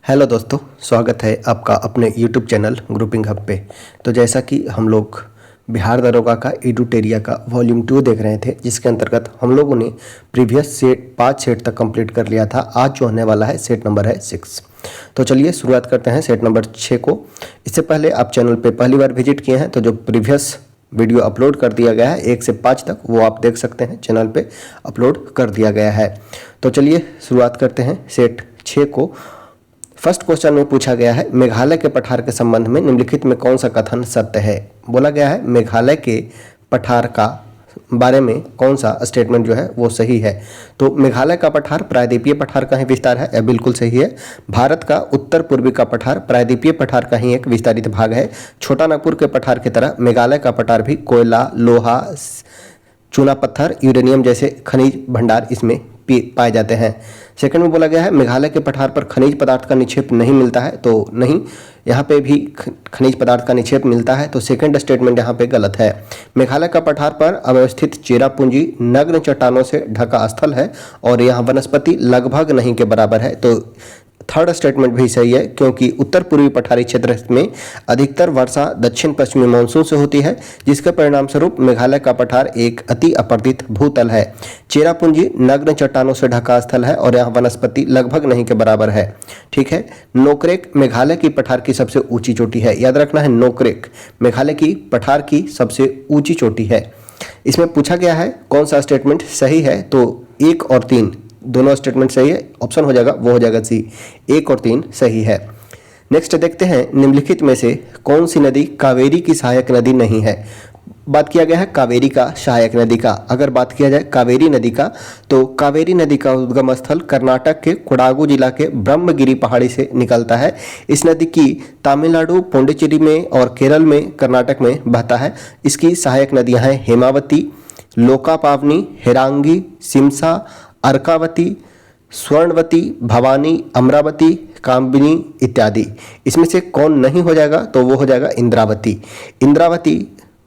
Hello दोस्तों, स्वागत है आपका अपने YouTube चैनल ग्रुपिंग हब पे। तो जैसा कि हम लोग बिहार दरोगा का एडुटेरिया का वॉल्यूम 2 देख रहे थे, जिसके अंतर्गत हम लोगों ने प्रीवियस सेट 5 सेट तक कंप्लीट कर लिया था। आज जो होने वाला है सेट नंबर है 6। तो चलिए शुरुआत करते हैं सेट नंबर 6 को। इससे पहले आप चैनल पे पहली बार विजिट किए हैं तो जो प्रीवियस वीडियो अपलोड कर दिया गया है 1 से 5 तक, वो आप देख सकते हैं, चैनल पे अपलोड कर दिया गया है। तो चलिए शुरुआत करते हैं सेट 6 को। फर्स्ट क्वेश्चन में पूछा गया है, मेघालय के पठार के संबंध में निम्नलिखित में कौन सा कथन सत्य है। बोला गया है मेघालय के पठार का बारे में कौन सा स्टेटमेंट जो है वो सही है। तो मेघालय का पठार प्रायद्वीपीय पठार का ही विस्तार है, यह बिल्कुल सही है। भारत का उत्तर पूर्वी का पठार प्रायद्वीपीय पठार का ही एक विस्तारित भाग है। छोटा नागपुर के पठार की तरह मेघालय का पठार भी कोयला, लोहा, चूना पत्थर, यूरेनियम जैसे खनिज भंडार इसमें पाए जाते हैं। सेकंड में बोला गया है मेघालय के पठार पर खनिज पदार्थ का निक्षेप नहीं मिलता है। तो नहीं, यहाँ पे भी खनिज पदार्थ का निक्षेप मिलता है। तो सेकंड स्टेटमेंट यहाँ पे गलत है। मेघालय का पठार पर अवस्थित चेरापूंजी नग्न चट्टानों से ढका स्थल है और यहाँ वनस्पति लगभग नहीं के बराबर है। तो थर्ड स्टेटमेंट भी सही है, क्योंकि उत्तर पूर्वी पठारी क्षेत्र में अधिकतर वर्षा दक्षिण पश्चिमी मानसून से होती है, जिसके परिणाम स्वरूप मेघालय का पठार एक अति अपर्दित भूतल है। चेरापूंजी नग्न चट्टानों से ढका स्थल है और यहाँ वनस्पति लगभग नहीं के बराबर है। ठीक है। नोकरेक मेघालय की पठार की सबसे ऊंची चोटी है। याद रखना है, नोकरेक मेघालय की पठार की सबसे ऊंची चोटी है। इसमें पूछा गया है कौन सा स्टेटमेंट सही है। तो 1 और 3 दोनों स्टेटमेंट सही है। ऑप्शन हो जाएगा, वो हो जाएगा सी, 1 और 3 सही है। नेक्स्ट देखते हैं, निम्नलिखित में से कौन सी नदी कावेरी की सहायक नदी नहीं है। बात किया गया है कावेरी का सहायक नदी का। अगर बात किया जाए कावेरी नदी का, तो कावेरी नदी का उद्गम स्थल कर्नाटक के कोडागु जिला के ब्रह्मगिरी पहाड़ी से निकलता है। इस नदी की तमिलनाडु, पुडुचेरी में और केरल में, कर्नाटक में बहता है। इसकी सहायक नदियां हैं हेमावती, लोकापावनी, हेरांगी, सिमसा, अर्कावती, स्वर्णवती, भवानी, अमरावती, कामबिनी इत्यादि। इसमें से कौन नहीं हो जाएगा, तो वो हो जाएगा इंद्रावती। इंद्रावती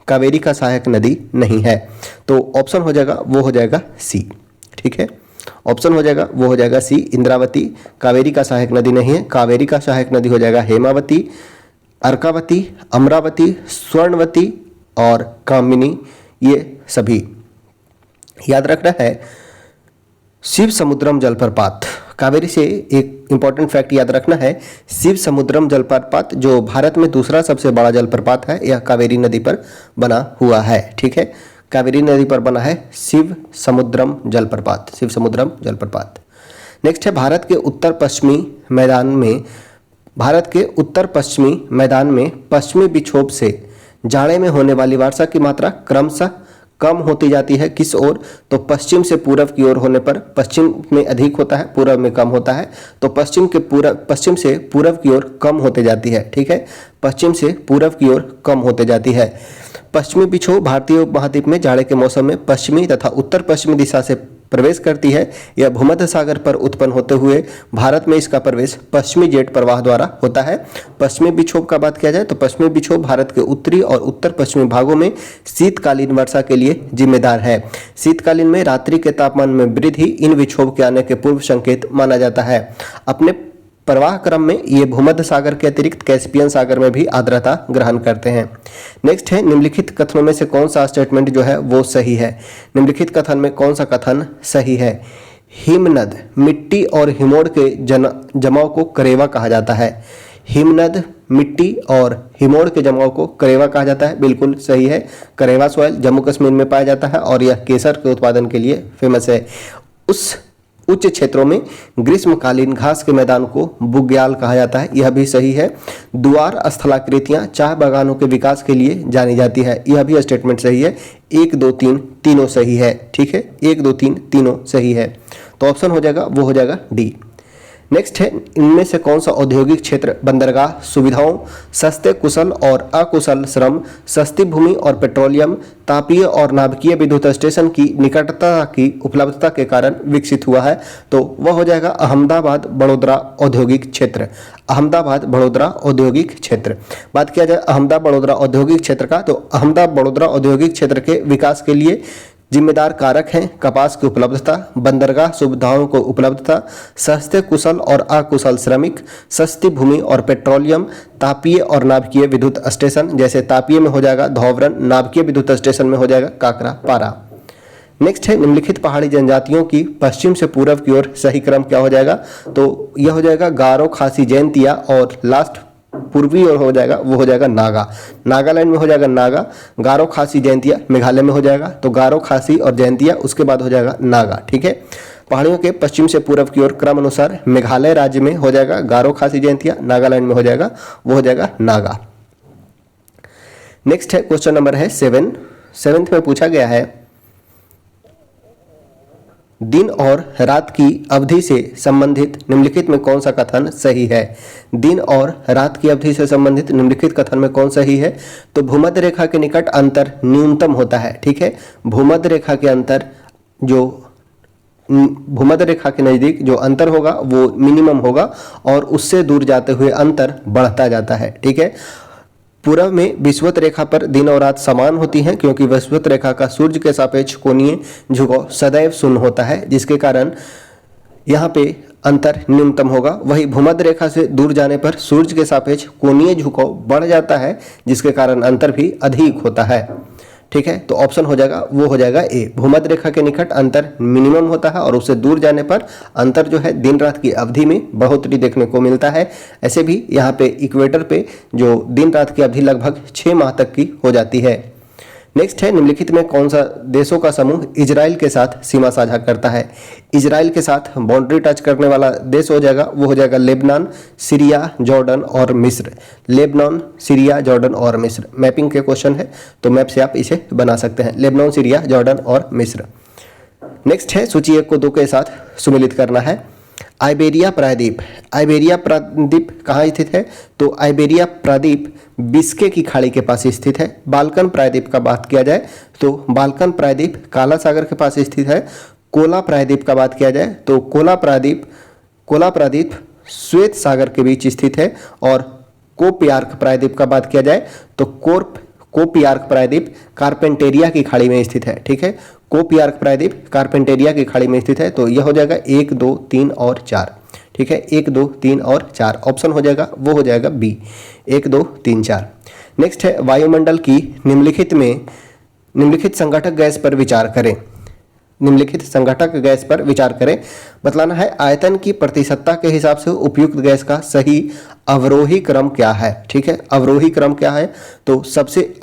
कावेरी का सहायक नदी नहीं है। तो ऑप्शन हो जाएगा, वो हो जाएगा सी। ठीक है, ऑप्शन हो जाएगा, वो हो जाएगा सी, इंद्रावती कावेरी का सहायक नदी नहीं है। कावेरी का सहायक नदी हो जाएगा हेमावती, अर्कावती, अमरावती, स्वर्णवती और कामिनी, ये सभी। याद रखना है शिव समुद्रम जलप्रपात, कावेरी से एक इंपॉर्टेंट फैक्ट याद रखना है, शिव समुद्रम जलप्रपात जो भारत में दूसरा सबसे बड़ा जलप्रपात है, यह कावेरी नदी पर बना हुआ है। ठीक है, कावेरी नदी पर बना है शिव समुद्रम जलप्रपात, शिव समुद्रम जलप्रपात। नेक्स्ट है, भारत के उत्तर पश्चिमी मैदान में पश्चिमी विक्षोभ से जाड़े में होने वाली वर्षा की मात्रा क्रमशः कम होती जाती है। किस ओर, तो पश्चिम से पूरब की ओर होने पर पश्चिम में अधिक होता है, पूरब में कम होता है। तो पश्चिम से पूरब की ओर कम होते जाती है। ठीक है, पश्चिम से पूरब की ओर कम होते जाती है। पश्चिमी विक्षोभ भारतीय उपमहाद्वीप में जाड़े के मौसम में पश्चिमी तथा उत्तर पश्चिमी दिशा से प्रवेश करती है। यह भूमध्य सागर पर उत्पन्न होते हुए भारत में इसका प्रवेश पश्चिमी जेट प्रवाह द्वारा होता है। पश्चिमी विक्षोभ का बात किया जाए तो पश्चिमी विक्षोभ भारत के उत्तरी और उत्तर पश्चिमी भागों में शीतकालीन वर्षा के लिए जिम्मेदार है। शीतकालीन में रात्रि के तापमान में वृद्धि इन विक्षोभ के आने के पूर्व संकेत माना जाता है। अपने प्रवाह क्रम में ये भूमध्य सागर के अतिरिक्त कैस्पियन सागर में भी आर्द्रता ग्रहण करते हैं। नेक्स्ट है, निम्नलिखित कथनों में से कौन सा स्टेटमेंट जो है वो सही है। निम्नलिखित कथन में कौन सा कथन सही है। हिमनद मिट्टी और हिमोड़ के जमाव को करेवा कहा जाता है। हिमनद मिट्टी और हिमोड़ के जमाव को करेवा कहा जाता है, बिल्कुल सही है। करेवा सॉइल जम्मू कश्मीर में पाया जाता है और यह केसर के उत्पादन के लिए फेमस है। उस उच्च क्षेत्रों में ग्रीष्मकालीन घास के मैदान को बुग्याल कहा जाता है, यह भी सही है। द्वार स्थलाकृतियां चाय बागानों के विकास के लिए जानी जाती है, यह भी स्टेटमेंट सही है। 1, 2, 3 तीनों सही है। ठीक है, 1, 2, 3 तीनों सही है। तो ऑप्शन हो जाएगा, वो हो जाएगा डी। नेक्स्ट है, इनमें से कौन सा औद्योगिक क्षेत्र बंदरगाह सुविधाओं, सस्ते कुशल और अकुशल श्रम, सस्ती भूमि और पेट्रोलियम, तापीय और नाभिकीय विद्युत स्टेशन की निकटता की उपलब्धता के कारण विकसित हुआ है। तो वह हो जाएगा अहमदाबाद बड़ोदरा औद्योगिक क्षेत्र। अहमदाबाद बड़ोदरा औद्योगिक क्षेत्र। बात किया जाए अहमदाबाद बड़ोदरा औद्योगिक क्षेत्र का, तो अहमदाबाद बड़ोदरा औद्योगिक क्षेत्र के विकास के लिए जिम्मेदार कारक हैं कपास की उपलब्धता, बंदरगाह सुविधाओं को उपलब्धता, सस्ते कुशल और अकुशल श्रमिक, सस्ती भूमि और पेट्रोलियम, तापीय और नाभिकीय विद्युत स्टेशन, जैसे तापीय में हो जाएगा धौवरन, नाभिकीय विद्युत स्टेशन में हो जाएगा काकरा पारा। नेक्स्ट है निम्नलिखित पहाड़ी जनजातियों की पश्चिम से पूर्व की ओर सही क्रम क्या हो जाएगा, तो यह हो जाएगा गारो, खासी, जैंतिया और लास्ट पूर्वी ओर हो जाएगा वो हो जाएगा नागा। नागालैंड में हो जाएगा नागा, गारो, खासी, जैंतिया मेघालय में हो जाएगा, तो गारो, खासी और जैंतिया उसके बाद हो जाएगा नागा। ठीक है, पहाड़ियों के पश्चिम से पूर्व की ओर क्रम अनुसार मेघालय राज्य में हो जाएगा गारो, खासी, जैंतिया, नागालैंड में हो जाएगा वो हो जाएगा नागा। नेक्स्ट है क्वेश्चन नंबर है 7th में पूछा गया है दिन और रात की अवधि से संबंधित निम्नलिखित में कौन सा कथन सही है। दिन और रात की अवधि से संबंधित निम्नलिखित कथन में कौन सही है, तो भूमध्य रेखा के निकट अंतर न्यूनतम होता है। ठीक है, भूमध्य रेखा के अंतर जो भूमध्य रेखा के नजदीक जो अंतर होगा वो मिनिमम होगा और उससे दूर जाते हुए अंतर बढ़ता जाता है। ठीक है, पूर्व में विषुवत रेखा पर दिन और रात समान होती हैं क्योंकि विषुवत रेखा का सूर्य के सापेक्ष कोणीय झुकाव सदैव शून्य होता है, जिसके कारण यहाँ पे अंतर न्यूनतम होगा। वही भूमध्य रेखा से दूर जाने पर सूर्य के सापेक्ष कोणीय झुकाव बढ़ जाता है, जिसके कारण अंतर भी अधिक होता है। ठीक है, तो ऑप्शन हो जाएगा वो हो जाएगा ए, भूमध्य रेखा के निकट अंतर मिनिमम होता है और उससे दूर जाने पर अंतर जो है दिन रात की अवधि में बढ़ोतरी देखने को मिलता है। ऐसे भी यहाँ पे इक्वेटर पे जो दिन रात की अवधि लगभग 6 माह तक की हो जाती है। नेक्स्ट है निम्नलिखित में कौन सा देशों का समूह इजराइल के साथ सीमा साझा करता है। इजराइल के साथ बाउंड्री टच करने वाला देश हो जाएगा वो हो जाएगा लेबनान, सीरिया, जॉर्डन और मिस्र। लेबनान, सीरिया, जॉर्डन और मिस्र मैपिंग के क्वेश्चन है तो मैप से आप इसे बना सकते हैं, लेबनान, सीरिया, जॉर्डन और मिस्र। नेक्स्ट है सूची 1 को 2 के साथ सुमेलित करना है। आइबेरिया प्रायद्वीप, आइबेरिया प्रायद्वीप कहाँ स्थित है, तो आइबेरिया प्रायद्वीप बिस्के की खाड़ी के पास स्थित है। बाल्कन प्रायद्वीप का बात किया जाए तो बाल्कन प्रायद्वीप काला सागर के पास स्थित है। कोला प्रायद्वीप का बात किया जाए तो कोला प्रायद्वीप श्वेत सागर के बीच स्थित है। और कोपियार्क प्रायद्वीप का बात किया जाए तो कोपियार्क प्रायद्वीप कार्पेंटेरिया की खाड़ी में स्थित है। ठीक है, कोपियार्क प्रायद्वीप कार्पेंटेरिया की खाड़ी में स्थित है, तो यह हो जाएगा 1, 2, 3 और 4। ठीक है, 1, 2, 3 और 4 ऑप्शन हो जाएगा वो हो जाएगा बी, 1, 2, 3, 4। नेक्स्ट है वायुमंडल की निम्नलिखित संघटक गैस पर विचार करें। निम्नलिखित संघटक गैस पर विचार करें, बतलाना है आयतन की प्रतिशतता के हिसाब से उपयुक्त गैस का सही अवरोही क्रम क्या है। ठीक है, अवरोही क्रम क्या है, तो सबसे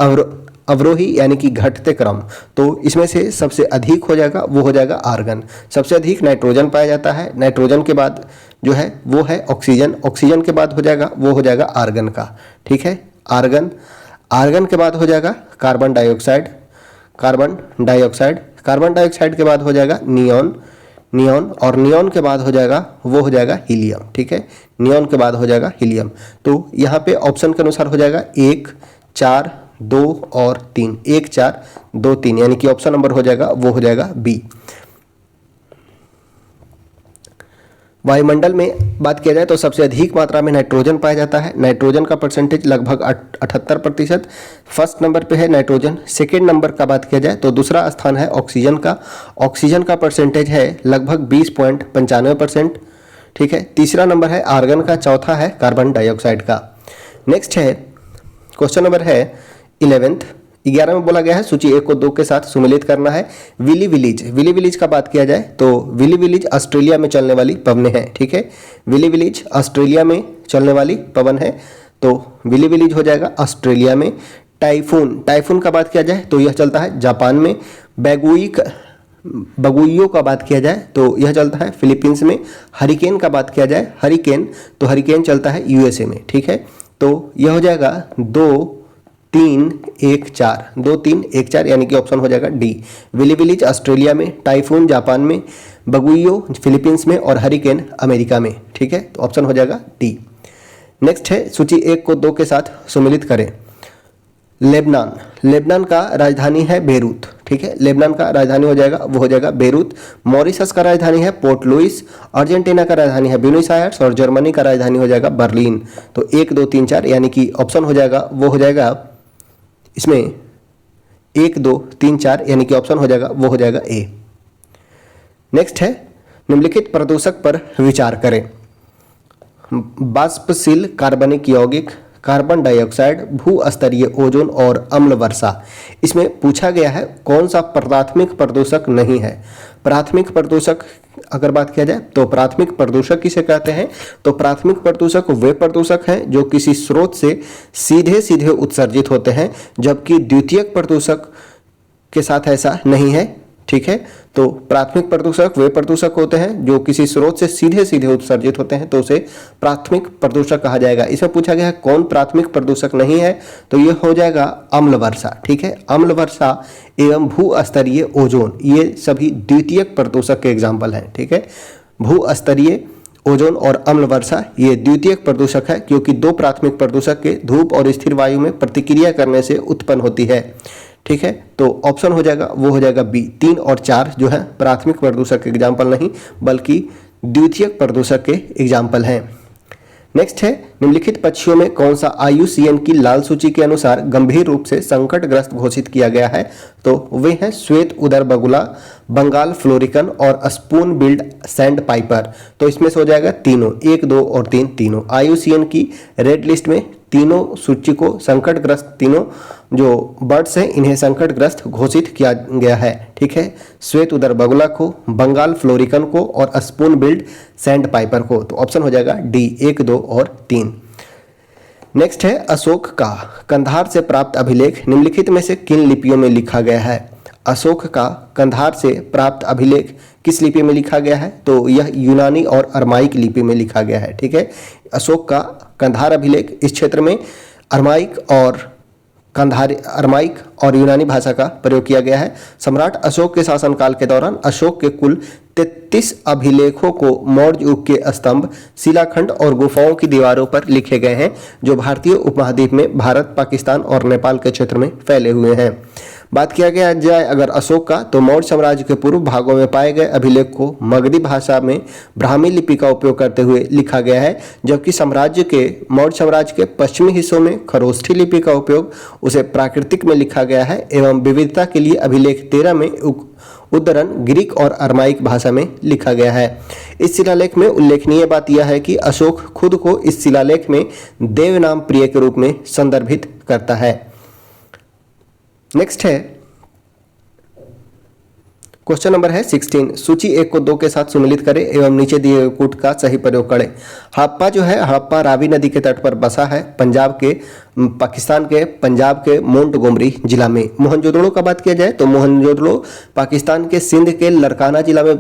अवरोही यानी कि घटते क्रम, तो इसमें से सबसे अधिक हो जाएगा वो हो जाएगा आर्गन। सबसे अधिक नाइट्रोजन पाया जाता है, नाइट्रोजन के बाद जो है वो है ऑक्सीजन, ऑक्सीजन के बाद हो जाएगा वो हो जाएगा आर्गन का। ठीक है, आर्गन के बाद हो जाएगा कार्बन डाइऑक्साइड, कार्बन डाइऑक्साइड के बाद हो जाएगा नियॉन और नियॉन के बाद हो जाएगा वो हो जाएगा हीलियम। ठीक है, नियॉन के बाद हो जाएगा हीलियम। तो यहाँ पे ऑप्शन के अनुसार हो जाएगा 1, 4, 2 और 3, 1, 4, 2, 3 यानी कि ऑप्शन नंबर हो जाएगा वो हो जाएगा बी। वायुमंडल में बात किया जाए तो सबसे अधिक मात्रा में नाइट्रोजन पाया जाता है, नाइट्रोजन का परसेंटेज लगभग 78%। फर्स्ट नंबर पे है नाइट्रोजन। सेकेंड नंबर का बात किया जाए तो दूसरा स्थान है ऑक्सीजन का, ऑक्सीजन का परसेंटेज है लगभग 20.95%। ठीक है, तीसरा नंबर है आर्गन का, चौथा है कार्बन डाइऑक्साइड का। नेक्स्ट है क्वेश्चन नंबर है 11 में बोला गया है सूची 1 को 2 के साथ सुमेलित करना है। विली विलीज का बात किया जाए तो विली विलीज ऑस्ट्रेलिया में चलने वाली पवन है। ठीक है, विली विलीज ऑस्ट्रेलिया में चलने वाली पवन है, तो विली विलीज हो जाएगा ऑस्ट्रेलिया में। टाइफून का बात किया जाए तो यह चलता है जापान में। बगुइयो का बात किया जाए तो यह चलता है फिलीपींस में। हरिकेन का बात किया जाए हरिकेन चलता है यूएसए में। ठीक है, तो यह हो जाएगा 2, 3, 1, 4, 2, 3, 1, 4 यानी कि ऑप्शन हो जाएगा डी। विली विलीज ऑस्ट्रेलिया में, टाइफून जापान में, बगुइयो फिलीपींस में और हरिकेन अमेरिका में। ठीक है, तो ऑप्शन हो जाएगा डी। नेक्स्ट है सूची 1 को 2 के साथ सुमेलित करें। लेबनान का राजधानी है बेरूत। ठीक है, लेबनान का राजधानी हो जाएगा वो हो जाएगा बेरूत। मॉरिशस का राजधानी है पोर्ट लुइस, अर्जेंटीना का राजधानी है ब्यूनस आयर्स और जर्मनी का राजधानी हो जाएगा बर्लिन। तो 1, 2, 3, 4 यानी कि ऑप्शन हो जाएगा वो हो जाएगा इसमें 1 2 3 4, यानी कि ऑप्शन हो जाएगा वो हो जाएगा ए। नेक्स्ट है निम्नलिखित प्रदूषक पर विचार करें। वाष्पशील कार्बनिक यौगिक, कार्बन डाइऑक्साइड, भू स्तरीय ओजोन और अम्ल वर्षा। इसमें पूछा गया है कौन सा प्राथमिक प्रदूषक नहीं है। प्राथमिक प्रदूषक अगर बात किया जाए तो प्राथमिक प्रदूषक किसे कहते हैं, तो प्राथमिक प्रदूषक वे प्रदूषक हैं जो किसी स्रोत से सीधे सीधे उत्सर्जित होते हैं, जबकि द्वितीयक प्रदूषक के साथ ऐसा नहीं है। ठीक है, तो प्राथमिक प्रदूषक वे प्रदूषक होते हैं जो किसी स्रोत से सीधे सीधे उत्सर्जित होते हैं, तो उसे प्राथमिक प्रदूषक कहा जाएगा। इसमें पूछा गया है कौन प्राथमिक प्रदूषक नहीं है, तो ये हो जाएगा अम्ल वर्षा। ठीक है, अम्ल वर्षा एवं भू स्तरीय ओजोन, ये सभी द्वितीयक प्रदूषक के एग्जाम्पल हैं। ठीक है, भू स्तरीय ओजोन और अम्ल वर्षा ये द्वितीयक प्रदूषक है, क्योंकि दो प्राथमिक प्रदूषक के धूप और स्थिर वायु में प्रतिक्रिया करने से उत्पन्न होती है। ठीक है, तो ऑप्शन हो जाएगा वो हो जाएगा बी। 3 और 4 जो है प्राथमिक प्रदूषक के एग्जाम्पल नहीं बल्कि द्वितीयक प्रदूषक के एग्जाम्पल हैं। नेक्स्ट है निम्नलिखित पक्षियों में कौन सा IUCN की लाल सूची के अनुसार गंभीर रूप से संकटग्रस्त घोषित किया गया है, तो वे हैं श्वेत उदर बगुला, बंगाल फ्लोरिकन और स्पून बिल्ड सैंड पाइपर। तो इसमें से हो जाएगा तीनों, 1 2 और 3 तीनों। IUCN की रेड लिस्ट में तीनों सूची को संकटग्रस्त, तीनों जो बर्ड्स हैं इन्हें संकटग्रस्त घोषित किया गया है। ठीक है, श्वेत उदर बगुला को, बंगाल फ्लोरिकन को और स्पून बिल्ड सैंड पाइपर को। तो ऑप्शन हो जाएगा डी 1 2 और 3। नेक्स्ट है अशोक का कंधार से प्राप्त अभिलेख निम्नलिखित में से किन लिपियों में लिखा गया है। अशोक का कंधार से प्राप्त अभिलेख किस लिपि में लिखा गया है, तो यह यूनानी और अरमाइक लिपि में लिखा गया है। ठीक है, अशोक का कंधार अभिलेख इस क्षेत्र में अरमाइक और यूनानी भाषा का प्रयोग किया गया है। सम्राट अशोक के शासनकाल के दौरान अशोक के कुल 33 अभिलेखों को मौर्य युग के स्तंभ, शिलाखंड और गुफाओं की दीवारों पर लिखे गए हैं, जो भारतीय उपमहाद्वीप में भारत, पाकिस्तान और नेपाल के क्षेत्र में फैले हुए हैं। बात किया गया जाए अगर अशोक का, तो मौर्य साम्राज्य के पूर्व भागों में पाए गए अभिलेख को मगधी भाषा में ब्राह्मी लिपि का उपयोग करते हुए लिखा गया है, जबकि मौर्य साम्राज्य के पश्चिमी हिस्सों में खरोष्ठी लिपि का उपयोग उसे प्राकृतिक में लिखा गया है एवं विविधता के लिए अभिलेख 13 में उद्धरण ग्रीक और अरमाइक भाषा में लिखा गया है। इस शिलालेख में उल्लेखनीय बात यह है कि अशोक खुद को इस शिलालेख में देव नाम प्रिय के रूप में संदर्भित करता है। नेक्स्ट है क्वेश्चन नंबर है 16। सूची 1 को 2 के साथ सम्मिलित करें एवं नीचे दिए गए कूट का सही प्रयोग करें। हड़प्पा जो है, हड़प्पा रावी नदी के तट पर बसा है पाकिस्तान के पंजाब के मोंटगोमरी जिला में। मोहनजोदड़ो का बात किया जाए तो मोहनजोदड़ो पाकिस्तान के सिंध के लरकाना जिला में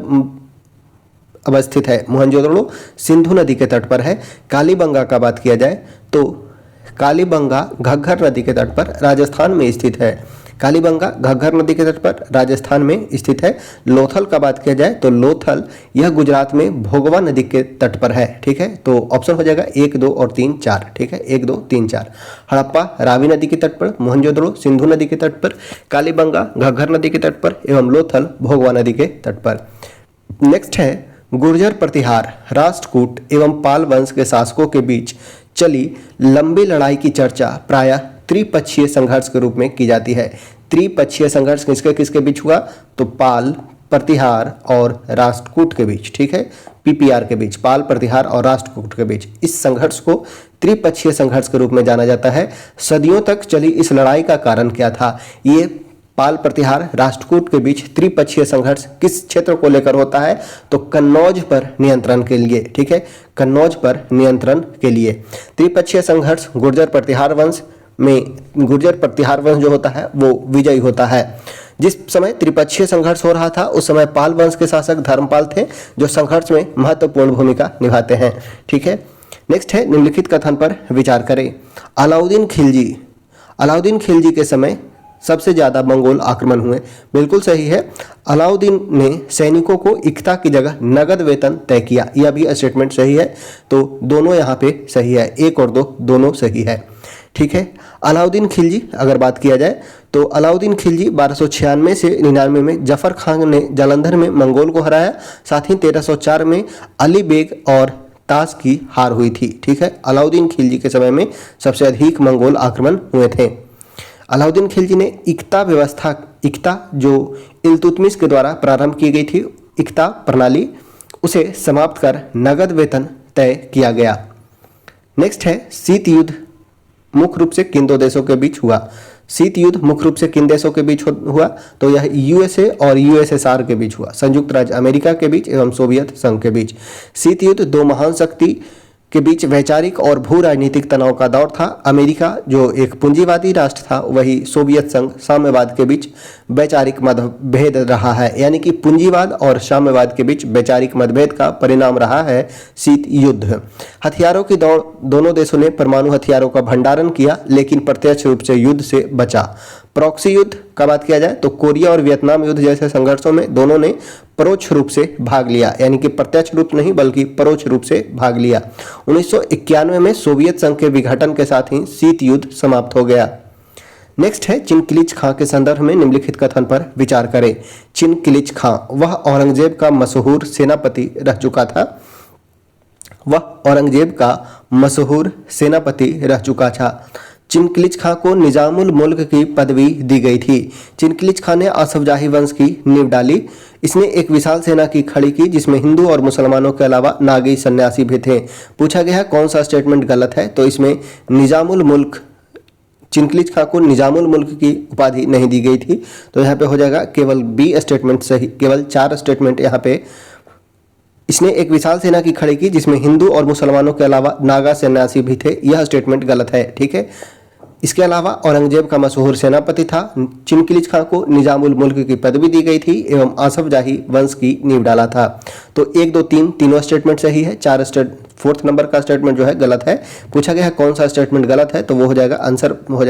अवस्थित है। मोहनजोदड़ो सिंधु नदी के तट पर है। कालीबंगा का बात किया जाए तो कालीबंगा घग्गर नदी के तट पर राजस्थान में स्थित है। कालीबंगा घग्गर नदी के तट पर राजस्थान में स्थित है। लोथल का बात किया जाए तो लोथल यह गुजरात में भोगवा नदी के तट पर है। ठीक है, तो ऑप्शन हो जाएगा 1 2 और 3 4। ठीक है, 1 2 3 4। हड़प्पा रावी नदी के तट पर, मोहनजोदड़ो सिंधु नदी के तट पर, कालीबंगा घग्गर नदी के तट पर एवं लोथल भोगवा नदी के तट पर। नेक्स्ट है गुर्जर प्रतिहार, राष्ट्रकूट एवं पाल वंश के शासकों के बीच चली लंबी लड़ाई की चर्चा प्रायः त्रिपक्षीय संघर्ष के रूप में की जाती है। त्रिपक्षीय संघर्ष किसके किसके बीच हुआ, तो पाल, प्रतिहार और राष्ट्रकूट के बीच। ठीक है, PPR के बीच, पाल, प्रतिहार और राष्ट्रकूट के बीच। इस संघर्ष को त्रिपक्षीय संघर्ष के रूप में जाना जाता है। सदियों तक चली इस लड़ाई का कारण क्या था। ये पाल, प्रतिहार, राष्ट्रकूट के बीच त्रिपक्षीय संघर्ष किस क्षेत्र को लेकर होता है, तो कन्नौज पर नियंत्रण के लिए। ठीक है, कन्नौज पर नियंत्रण के लिए त्रिपक्षीय संघर्ष गुर्जर प्रतिहार वंश में, गुर्जर प्रतिहार वंश जो होता है वो विजयी होता है। जिस समय त्रिपक्षीय संघर्ष हो रहा था उस समय पाल वंश के शासक धर्मपाल थे, जो संघर्ष में महत्वपूर्ण भूमिका निभाते हैं। ठीक है, नेक्स्ट है निम्नलिखित कथन पर विचार करें। अलाउद्दीन खिलजी के समय सबसे ज़्यादा मंगोल आक्रमण हुए। बिल्कुल सही है, अलाउद्दीन ने सैनिकों को इक्ता की जगह नगद वेतन तय किया। यह भी स्टेटमेंट सही है, तो दोनों यहाँ पे सही है, 1 और 2 दोनों सही है। ठीक है, अलाउद्दीन खिलजी अगर बात किया जाए तो अलाउद्दीन खिलजी 1296 से 99 में जफर खान ने जालंधर में मंगोल को हराया। साथ ही 1304 में अली बेग और ताश की हार हुई थी। ठीक है, अलाउद्दीन खिलजी के समय में सबसे अधिक मंगोल आक्रमण हुए थे। अलाउद्दीन खिलजी ने इक्ता जो इल्तुतमिश के द्वारा प्रारंभ की गई थी, इक्ता प्रणाली, उसे समाप्त कर नगद वेतन तय किया गया। नेक्स्ट है शीत युद्ध मुख्य रूप से किन दो देशों के बीच हुआ? शीत युद्ध मुख्य रूप से किन देशों के बीच हुआ? तो यह यूएसए और यूएसएसआर के बीच हुआ, संयुक्त राज्य अमेरिका के बीच एवं सोवियत संघ के बीच। शीत युद्ध दो महान शक्ति के बीच वैचारिक और भू राजनीतिक तनाव का दौर था। अमेरिका जो एक पूंजीवादी राष्ट्र था, वही सोवियत संघ साम्यवाद के बीच वैचारिक मतभेद रहा है, यानी कि पूंजीवाद और साम्यवाद के बीच वैचारिक मतभेद का परिणाम रहा है शीत युद्ध। हथियारों की दौड़, दोनों देशों ने परमाणु हथियारों का भंडारण किया, लेकिन प्रत्यक्ष रूप से युद्ध से बचा। प्रॉक्सी युद्ध का बात किया जाए तो कोरिया और वियतनाम युद्ध जैसे संघर्षों में दोनों ने परोक्ष रूप से भाग लिया, यानी कि प्रत्यक्ष रूप नहीं बल्कि परोक्ष रूप से भाग लिया। 1991 में सोवियत संघ के विघटन के साथ ही शीत युद्ध समाप्त हो गया। नेक्स्ट है चिनकिलिच खां के संदर्भ में निम्नलिखित कथन पर विचार करें। चिनकिलिच खां वह औरंगजेब का मशहूर सेनापति रह चुका था। चिनकिलिच खां को निजामुल मुल्क की पदवी दी गई थी। चिनकिलिच खां ने आसफ जाही वंश की नींव डाली। इसने एक विशाल सेना की खड़ी की जिसमें हिंदू और मुसलमानों के अलावा नागी सन्यासी भी थे। पूछा गया है कौन सा स्टेटमेंट गलत है? तो इसमें निजामुल मुल्क, चिनकिलिच खां को निजामुल मुल्क की उपाधि नहीं दी गई थी, तो यहाँ पे हो जाएगा केवल बी स्टेटमेंट सही। केवल 4 स्टेटमेंट यहाँ पे। इसने एक विशाल सेना की खड़ी की जिसमें हिंदू और मुसलमानों के अलावा नागा सन्यासी भी थे, यह स्टेटमेंट गलत है। ठीक है, इसके अलावा औरंगजेब का मशहूर सेनापति था। चिनकिलिच खां को निजामुल मुल्क की पदवी दी गई थी एवं आसफ जाही वंश की नींव डाला था। तो 1, 2, 3 तीनों स्टेटमेंट सही है। 4th नंबर का स्टेटमेंट जो है गलत है। पूछा गया है कौन सा स्टेटमेंट गलत है, तो वो हो जाएगा आंसर हो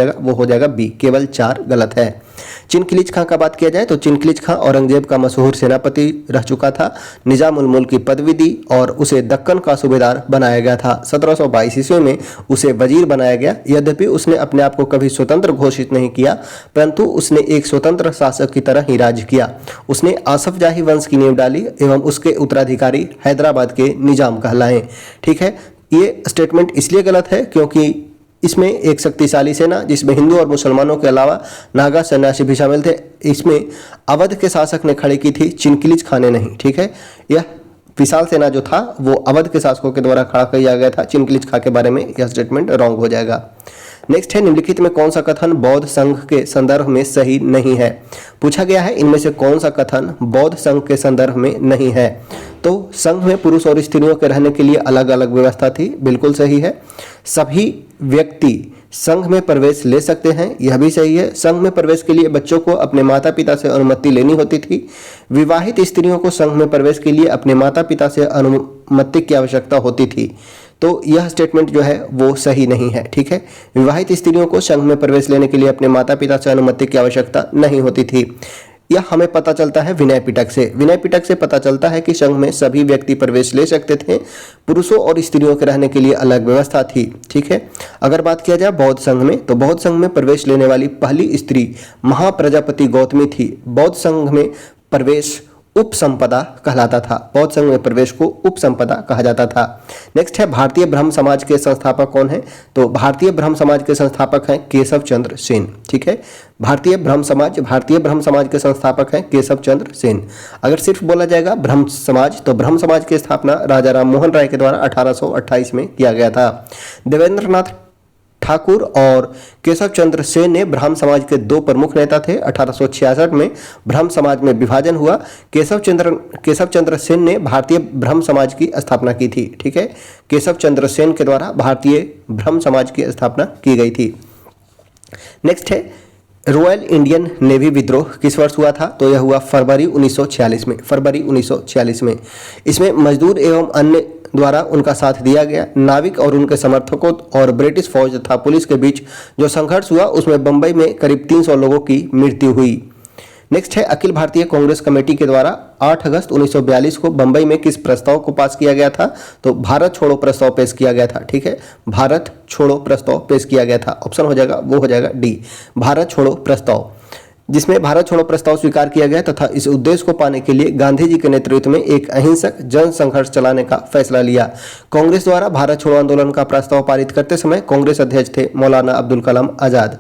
जाएगा बी, केवल 4 गलत है। चिनकिलिच खां का बात किया जाए तो चिनकिलिच खां औरंगजेब का मशहूर सेनापति रह चुका था। निजामुल मुल्क की पदवी दी और उसे दक्कन का सूबेदार बनाया गया था। 1722 ईस्वी में उसे वजीर बनाया गया। यद्यपि उसने अपने आप को कभी स्वतंत्र घोषित नहीं किया, परंतु उसने एक स्वतंत्र शासक की तरह ही राज किया। उसने आसफ जाही वंश की नींव डाली एवं उसके उत्तराधिकारी हैदराबाद के निजाम कहलाए। ठीक है, ये स्टेटमेंट इसलिए गलत है क्योंकि इसमें एक शक्तिशाली सेना जिसमें हिंदू और मुसलमानों के अलावा नागा सन्यासी भी शामिल थे, इसमें अवध के शासक ने खड़ी की थी, चिनकिलिच खां ने नहीं। ठीक है, यह विशाल सेना जो था वो अवध के शासकों के द्वारा खड़ा किया गया था। चिनकिलिच खां के बारे में यह स्टेटमेंट रॉन्ग हो जाएगा। नेक्स्ट है निम्नलिखित में कौन सा कथन बौद्ध संघ के संदर्भ में सही नहीं है? पूछा गया है इनमें से कौन सा कथन बौद्ध संघ के संदर्भ में नहीं है? तो संघ में पुरुष और स्त्रियों के रहने के लिए अलग अलग व्यवस्था थी, बिल्कुल सही है। सभी व्यक्ति संघ में प्रवेश ले सकते हैं, यह भी सही है। संघ में प्रवेश के लिए बच्चों को अपने माता पिता से अनुमति लेनी होती थी। विवाहित स्त्रियों को संघ में प्रवेश के लिए अपने माता पिता से अनुमति की आवश्यकता होती थी। तो यह स्टेटमेंट जो है वो सही नहीं है। ठीक है, विवाहित स्त्रियों को संघ में प्रवेश लेने के लिए अपने माता पिता से अनुमति की आवश्यकता नहीं होती थी। यह हमें पता चलता है विनय पिटक से। विनय पिटक से पता चलता है कि संघ में सभी व्यक्ति प्रवेश ले सकते थे, पुरुषों और स्त्रियों के रहने के लिए अलग व्यवस्था थी। ठीक है, अगर बात किया जाए बौद्ध संघ में, तो बौद्ध संघ में प्रवेश लेने वाली पहली स्त्री महाप्रजापति गौतमी थी। बौद्ध संघ में प्रवेश उपसंपदा कहलाता था। बौद्ध संघ में प्रवेश को उपसंपदा कहा जाता था। नेक्स्ट है भारतीय ब्रह्म समाज के संस्थापक कौन है? तो भारतीय ब्रह्म समाज के संस्थापक हैं केशव चंद्र सेन। ठीक है, भारतीय ब्रह्म समाज के संस्थापक हैं केशव चंद्र सेन। अगर सिर्फ बोला जाएगा ब्रह्म समाज, तो ब्रह्म समाज की स्थापना राजा राम मोहन राय के द्वारा 1828 में किया गया था। देवेंद्रनाथ ठाकुर और केशव चंद्र सेन ने ब्राह्म समाज के 2 प्रमुख नेता थे। 1866 में ब्राह्म समाज में विभाजन हुआ। केशव चंद्र सेन ने भारतीय ब्रह्म समाज की स्थापना की थी। ठीक है, केशव चंद्र सेन के द्वारा भारतीय ब्रह्म समाज की स्थापना की गई थी। नेक्स्ट है रॉयल इंडियन नेवी विद्रोह किस वर्ष हुआ था? तो यह हुआ फरवरी 1946 में। इसमें मजदूर एवं अन्य द्वारा उनका साथ दिया गया। नाविक और उनके समर्थकों और ब्रिटिश फौज तथा पुलिस के बीच जो संघर्ष हुआ उसमें बंबई में करीब 300 लोगों की मृत्यु हुई। नेक्स्ट है अखिल भारतीय कांग्रेस कमेटी के द्वारा 8 अगस्त 1942 को बंबई में किस प्रस्ताव को पास किया गया था? तो भारत छोड़ो प्रस्ताव पेश किया गया था। ठीक है, भारत छोड़ो प्रस्ताव पेश किया गया था। ऑप्शन हो जाएगा डी, भारत छोड़ो प्रस्ताव, जिसमें भारत छोड़ो प्रस्ताव स्वीकार किया गया तथा इस उद्देश्य को पाने के लिए गांधी जी के नेतृत्व में एक अहिंसक जन संघर्ष चलाने का फैसला लिया। कांग्रेस द्वारा भारत छोड़ो आंदोलन का प्रस्ताव पारित करते समय कांग्रेस अध्यक्ष थे मौलाना अब्दुल कलाम आजाद।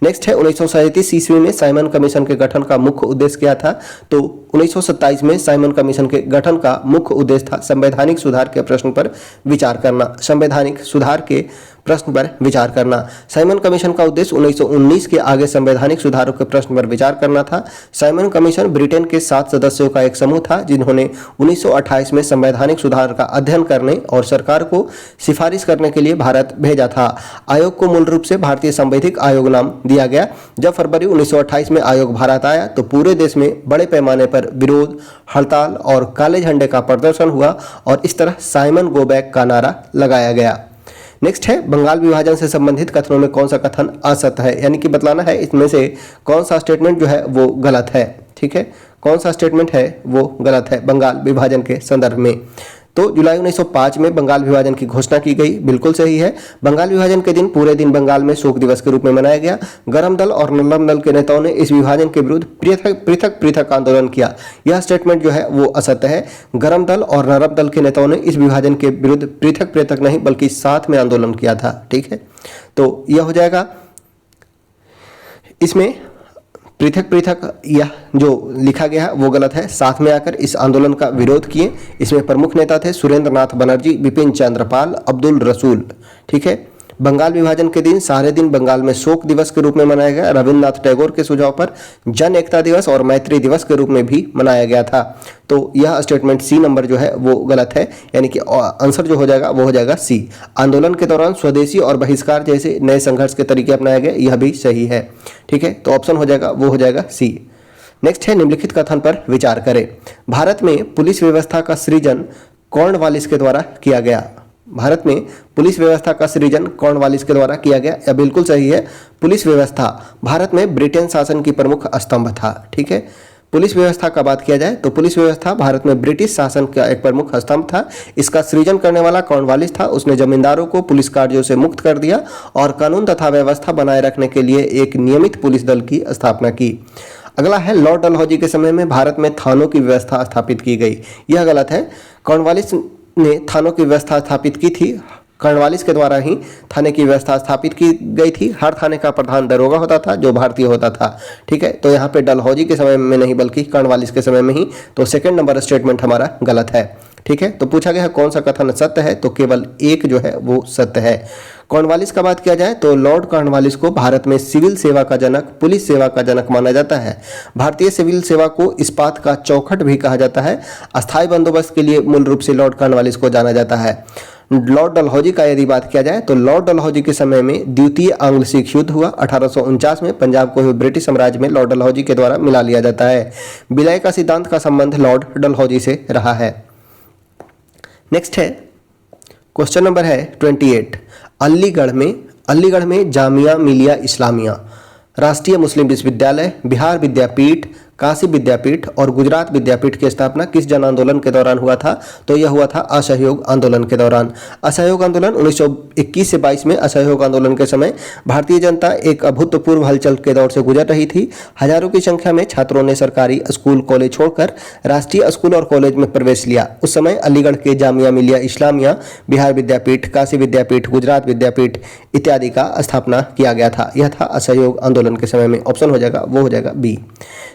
नेक्स्ट है 1937 ईस्वी में साइमन कमीशन के गठन का मुख्य उद्देश्य क्या था? तो 1927 में साइमन कमीशन के गठन का मुख्य उद्देश्य था संवैधानिक सुधार के प्रश्न पर विचार करना। संवैधानिक सुधार के प्रश्न पर विचार करना। साइमन कमीशन का उद्देश्य 1919 के आगे संवैधानिक सुधारों के प्रश्न पर विचार करना था। साइमन कमीशन ब्रिटेन के 7 सदस्यों का एक समूह था जिन्होंने 1928 में संवैधानिक सुधार का अध्ययन करने और सरकार को सिफारिश करने के लिए भारत भेजा था। आयोग को मूल रूप से भारतीय संवैधानिक आयोग नाम दिया गया। जब फरवरी 1928 में आयोग भारत आया तो पूरे देश में बड़े पैमाने पर विरोध, हड़ताल और काले झंडे का प्रदर्शन हुआ और इस तरह साइमन गो बैक का नारा लगाया गया। नेक्स्ट है बंगाल विभाजन से संबंधित कथनों में कौन सा कथन असत्य है, यानी कि बतलाना है इसमें से कौन सा स्टेटमेंट जो है वो गलत है। ठीक है, कौन सा स्टेटमेंट है वो गलत है बंगाल विभाजन के संदर्भ में। तो जुलाई 1905 में बंगाल विभाजन की घोषणा की गई, बिल्कुल सही है। बंगाल विभाजन के दिन पूरे दिन बंगाल में शोक दिवस के रूप में मनाया गया। गरम दल और नरम दल के नेताओं ने इस विभाजन के विरुद्ध पृथक आंदोलन किया। यह स्टेटमेंट जो है वो असत्य है। गरम दल और नरम दल के नेताओं ने इस विभाजन के विरुद्ध पृथक नहीं बल्कि साथ में आंदोलन किया था। ठीक है, तो यह हो जाएगा। इसमें पृथक यह जो लिखा गया है वो गलत है। साथ में आकर इस आंदोलन का विरोध किए। इसमें प्रमुख नेता थे सुरेंद्र नाथ बनर्जी, बिपिन चंद्र पाल, अब्दुल रसूल। ठीक है, बंगाल विभाजन के दिन सारे दिन बंगाल में शोक दिवस के रूप में मनाया गया। रविन्द्रनाथ टैगोर के सुझाव पर जन एकता दिवस और मैत्री दिवस के रूप में भी मनाया गया था। तो यह स्टेटमेंट सी नंबर जो है वो गलत है, यानी कि आंसर जो हो जाएगा वो हो जाएगा सी। आंदोलन के दौरान स्वदेशी और बहिष्कार जैसे नए संघर्ष के तरीके अपनाए गए, यह भी सही है। ठीक है, तो ऑप्शन हो जाएगा वो हो जाएगा सी। नेक्स्ट है निम्नलिखित कथन पर विचार करें। भारत में पुलिस व्यवस्था का सृजन कॉर्नवालिस के द्वारा किया गया। भारत में पुलिस व्यवस्था का सृजन कॉर्नवालिस के द्वारा किया गया, यह बिल्कुल सही है। पुलिस व्यवस्था भारत में ब्रिटेन शासन की प्रमुख स्तंभ था। ठीक है, पुलिस व्यवस्था का बात किया जाए तो पुलिस व्यवस्था भारत में ब्रिटिश शासन का एक प्रमुख स्तंभ था। इसका सृजन करने वाला कॉर्नवालिस था। उसने जमींदारों को पुलिस कार्यों से मुक्त कर दिया और कानून तथा व्यवस्था बनाए रखने के लिए एक नियमित पुलिस दल की स्थापना की। अगला है लॉर्ड डलहौजी के समय में भारत में थानों की व्यवस्था स्थापित की गई, यह गलत है। कॉर्नवालिस ने थानों की व्यवस्था स्थापित की थी। कॉर्नवालिस के द्वारा ही थाने की व्यवस्था स्थापित की गई थी। हर थाने का प्रधान दरोगा होता था जो भारतीय होता था। ठीक है, तो यहाँ पे डलहौजी के समय में नहीं बल्कि कॉर्नवालिस के समय में ही। तो सेकंड नंबर स्टेटमेंट हमारा गलत है। ठीक है, तो पूछा गया है कौन सा कथन सत्य है, तो केवल एक जो है वो सत्य है। कॉर्नवालिस का बात किया जाए तो लॉर्ड कॉर्नवालिस को भारत में सिविल सेवा का जनक, पुलिस सेवा का जनक माना जाता है। भारतीय सिविल सेवा को इस्पात का चौखट भी कहा जाता है। अस्थायी बंदोबस्त के लिए मूल रूप से लॉर्ड कॉर्नवालिस को जाना जाता है। लॉर्ड डलहौजी का यदि बात किया जाए तो लॉर्ड डलहौजी के समय में द्वितीय आंग्ल सिख युद्ध हुआ। 1849 में पंजाब को ब्रिटिश साम्राज्य में लॉर्ड डलहौजी के द्वारा मिला लिया जाता है। विलय का सिद्धांत का संबंध लॉर्ड डलहौजी से रहा है। नेक्स्ट है क्वेश्चन नंबर है 28। अलीगढ़ में जामिया मिलिया इस्लामिया, राष्ट्रीय मुस्लिम विश्वविद्यालय, बिहार विद्यापीठ, काशी विद्यापीठ और गुजरात विद्यापीठ की स्थापना किस जन आंदोलन के दौरान हुआ था? तो यह हुआ था असहयोग आंदोलन के दौरान। असहयोग आंदोलन 1921 से 22 में असहयोग आंदोलन के समय भारतीय जनता एक अभूतपूर्व हलचल के दौर से गुजर रही थी। हजारों की संख्या में छात्रों ने सरकारी स्कूल कॉलेज छोड़कर राष्ट्रीय स्कूल और कॉलेज में प्रवेश लिया। उस समय अलीगढ़ के जामिया मिलिया इस्लामिया, बिहार विद्यापीठ, काशी विद्यापीठ, गुजरात विद्यापीठ इत्यादि का स्थापना किया गया था। यह था असहयोग आंदोलन के समय में। ऑप्शन हो जाएगा वो हो जाएगा बी।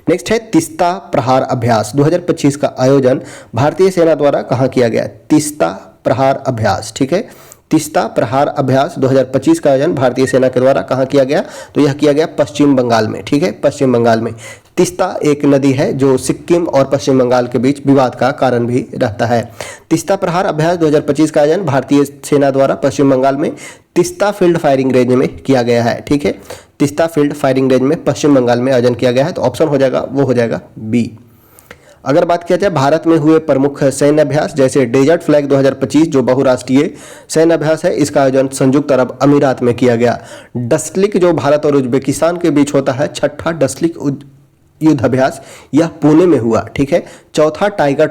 नेक्स्ट है तीस्ता प्रहार अभ्यास 2025 का आयोजन भारतीय सेना द्वारा कहाँ किया गया? तीस्ता प्रहार अभ्यास। ठीक है, तीस्ता प्रहार अभ्यास 2025 का आयोजन भारतीय सेना के द्वारा कहाँ किया गया? तो यह किया गया पश्चिम बंगाल में। ठीक है, पश्चिम बंगाल में। तीस्ता एक नदी है जो सिक्किम और पश्चिम बंगाल के बीच विवाद का कारण भी रहता है। तीस्ता प्रहार अभ्यास 2025 का आयोजन भारतीय सेना द्वारा पश्चिम बंगाल में तीस्ता फील्ड फायरिंग रेंज में किया गया है। ठीक है, तीस्ता फील्ड फायरिंग रेंज में पश्चिम बंगाल में आयोजन किया गया है। तो ऑप्शन हो जाएगा वो हो जाएगा बी। अगर बात किया जाए भारत में हुए प्रमुख सैन्य अभ्यास, जैसे डेजर्ट फ्लैग 2025 जो बहुराष्ट्रीय सैन्य अभ्यास है, इसका आयोजन संयुक्त अरब अमीरात में किया गया। डस्लिक जो भारत और उज्बेकिस्तान के बीच होता है, छठा डस्लिक युद्ध अभ्यास, यह पुणे में हुआ। ठीक है, चौथा टाइगर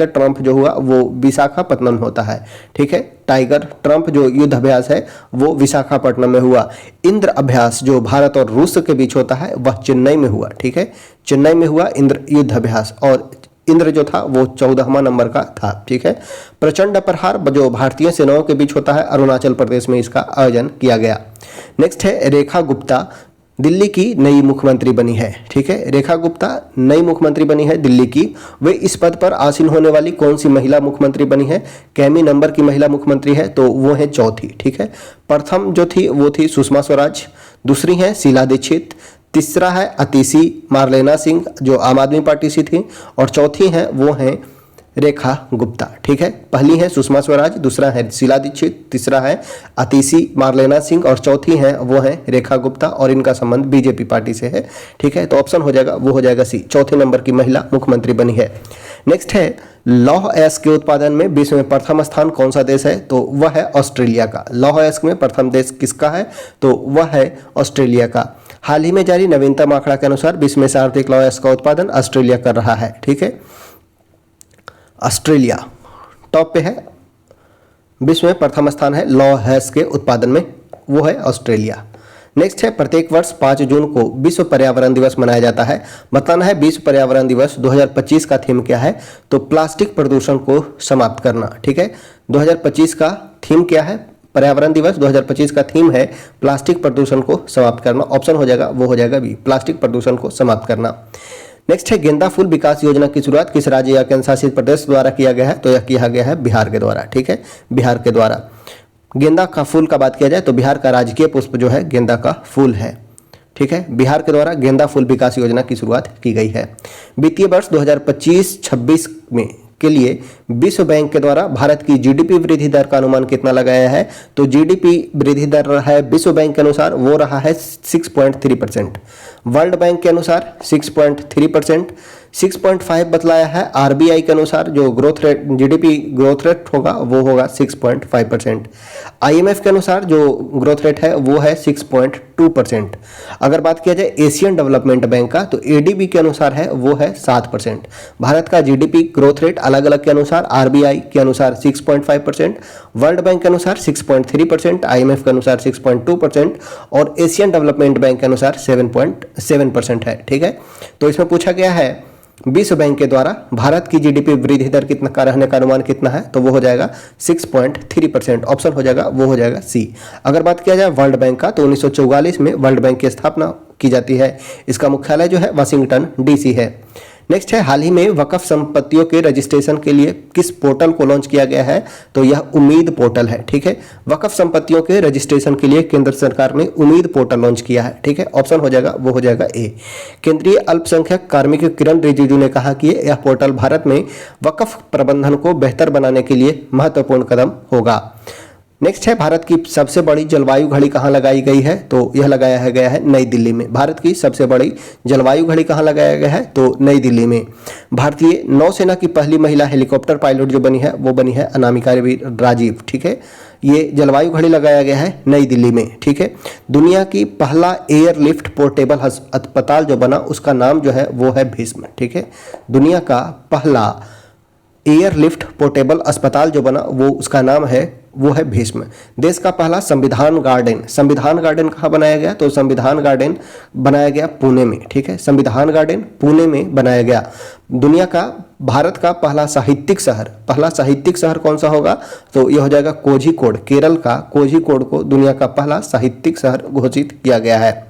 ट्रम्प जो हुआ वो विशाखापट्टनम होता है। ठीक है, टाइगर ट्रम्प जो युद्ध अभ्यास है वो विशाखापट्टनम में हुआ। इंद्र अभ्यास जो भारत और रूस के बीच होता है वह चेन्नई में हुआ। ठीक है, चेन्नई में हुआ इंद्र युद्ध अभ्यास। और इंद्र जो था वो 14वां नंबर का था। ठीक है। प्रचंड प्रहार जो भारतीय सेनाओं के बीच होता है, अरुणाचल प्रदेश में इसका आयोजन किया गया। नेक्स्ट है रेखा गुप्ता दिल्ली की नई मुख्यमंत्री बनी है। ठीक है, रेखा गुप्ता नई मुख्यमंत्री बनी है दिल्ली की। वे इस पद पर आसीन होने वाली कौन सी महिला मुख्यमंत्री बनी है? कैमी नंबर की महिला मुख्यमंत्री है, तो वो है चौथी। ठीक है, प्रथम जो थी वो थी सुषमा स्वराज, दूसरी है शीला दीक्षित, तीसरा है अतिशी मारलेना सिंह जो आम आदमी पार्टी से थी, और चौथी है वो है रेखा गुप्ता। ठीक है, पहली है सुषमा स्वराज, दूसरा है शीला दीक्षित, तीसरा है अतिशी मारलेना सिंह और चौथी है वो है रेखा गुप्ता और इनका संबंध बीजेपी पार्टी से है। ठीक है, तो ऑप्शन हो जाएगा वो हो जाएगा सी, चौथे नंबर की महिला मुख्यमंत्री बनी है। नेक्स्ट है लौह अयस्क के उत्पादन में विश्व में प्रथम स्थान कौन सा देश है? तो वह है ऑस्ट्रेलिया का। लौह अयस्क में प्रथम देश किसका है? तो वह है ऑस्ट्रेलिया का। हाल ही में जारी नवीनतम आंकड़ा के अनुसार विश्व में सर्वाधिक लौह अयस्क का उत्पादन ऑस्ट्रेलिया कर रहा है। ठीक है, ऑस्ट्रेलिया टॉप पे है, विश्व में प्रथम स्थान है लौह अयस्क के उत्पादन में, वो है ऑस्ट्रेलिया। नेक्स्ट है प्रत्येक वर्ष 5 जून को विश्व पर्यावरण दिवस मनाया जाता है। बताना है विश्व पर्यावरण दिवस 2025 का थीम क्या है? तो प्लास्टिक प्रदूषण को समाप्त करना। ठीक है, 2025 का थीम क्या है? पर्यावरण दिवस 2025 का थीम है प्लास्टिक प्रदूषण को समाप्त करना। ऑप्शन हो जाएगा वो हो जाएगा बी, प्लास्टिक प्रदूषण को समाप्त करना। नेक्स्ट है गेंदा फूल विकास योजना की शुरुआत किस राज्य या केंद्र शासित प्रदेश द्वारा किया गया है? तो यह किया गया है बिहार के द्वारा। ठीक है, बिहार के द्वारा। गेंदा का फूल का बात किया जाए तो बिहार का राजकीय पुष्प जो है गेंदा का फूल है। ठीक है, बिहार के द्वारा गेंदा फूल विकास योजना की शुरुआत की गई है। वित्तीय वर्ष 2025-26 में के लिए विश्व बैंक के द्वारा भारत की जीडीपी वृद्धि दर का अनुमान कितना लगाया है? तो जीडीपी वृद्धि दर है विश्व बैंक के अनुसार वो रहा है 6.3%, वर्ल्ड बैंक के अनुसार 6.3%, 6.5 बतलाया है आरबीआई के अनुसार। जो growth rate GDP growth rate होगा वो होगा 6.5%। आईएमएफ के अनुसार जो ग्रोथ रेट है वो है 6.2%। अगर बात किया जाए एशियन डेवलपमेंट बैंक का तो एडीबी के अनुसार है वो है 7%। भारत का जीडीपी ग्रोथ रेट अलग अलग के अनुसार आरबीआई के अनुसार 6.5%, वर्ल्ड बैंक के अनुसार 6.3%, आईएमएफ के अनुसार 6.2% और एशियन डेवलपमेंट बैंक के अनुसार 7.7% है। ठीक है, तो इसमें पूछा गया है विश्व बैंक के द्वारा भारत की जीडीपी वृद्धि दर कितना का रहने का अनुमान कितना है? तो वो हो जाएगा 6.3%। ऑप्शन हो जाएगा वो हो जाएगा सी। अगर बात किया जाए वर्ल्ड बैंक का तो 1944 में वर्ल्ड बैंक की स्थापना की जाती है। इसका मुख्यालय जो है वाशिंगटन डीसी है। नेक्स्ट है हाल ही में वक्फ संपत्तियों के रजिस्ट्रेशन के लिए किस पोर्टल को लॉन्च किया गया है? तो यह उम्मीद पोर्टल है। ठीक है, वक्फ संपत्तियों के रजिस्ट्रेशन के लिए केंद्र सरकार ने उम्मीद पोर्टल लॉन्च किया है। ठीक है, ऑप्शन हो जाएगा वो हो जाएगा ए। केंद्रीय अल्पसंख्यक कार्मिक किरण रिजिजू ने कहा कि यह पोर्टल भारत में वक्फ प्रबंधन को बेहतर बनाने के लिए महत्वपूर्ण कदम होगा। नेक्स्ट है भारत की सबसे बड़ी जलवायु घड़ी कहाँ लगाई गई है? तो यह लगाया गया है नई दिल्ली में। भारत की सबसे बड़ी जलवायु घड़ी कहाँ लगाया गया है? तो नई दिल्ली में। भारतीय नौसेना की पहली महिला हेलीकॉप्टर पायलट जो बनी है वो बनी है अनामिका राजीव। ठीक है, ये जलवायु घड़ी लगाया गया है नई दिल्ली में। ठीक है, दुनिया की पहला एयरलिफ्ट पोर्टेबल अस्पताल जो बना उसका नाम जो है वो है भीष्म। ठीक है, दुनिया का पहला एयरलिफ्ट पोर्टेबल अस्पताल जो बना वो उसका नाम है वो है भीष्म। देश का पहला संविधान गार्डन कहाँ बनाया गया? तो संविधान गार्डन बनाया गया पुणे में। ठीक है, संविधान गार्डन पुणे में बनाया गया। दुनिया का भारत का पहला साहित्यिक शहर कौन सा होगा? तो यह हो जाएगा कोझिकोड। केरल का कोझिकोड को दुनिया का पहला साहित्यिक शहर घोषित किया गया है।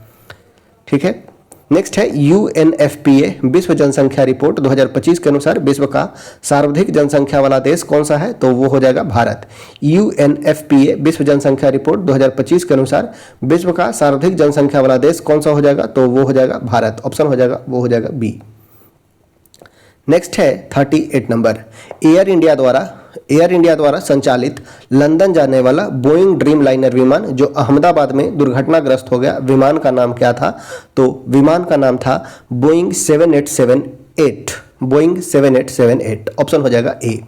ठीक है, नेक्स्ट है यूएनएफपीए विश्व जनसंख्या रिपोर्ट 2025 के अनुसार विश्व का सर्वाधिक जनसंख्या वाला देश कौन सा है? तो वो हो जाएगा भारत। यूएनएफपीए विश्व जनसंख्या रिपोर्ट 2025 के अनुसार विश्व का सर्वाधिक जनसंख्या वाला देश कौन सा हो जाएगा? तो वो हो जाएगा भारत। ऑप्शन हो जाएगा वो हो जाएगा बी। नेक्स्ट है 38 नंबर। एयर इंडिया द्वारा संचालित लंदन जाने वाला बोइंग ड्रीम लाइनर विमान जो अहमदाबाद में दुर्घटनाग्रस्त हो गया, विमान का नाम क्या था? तो विमान का नाम था बोइंग 7878। ऑप्शन हो जाएगा ए।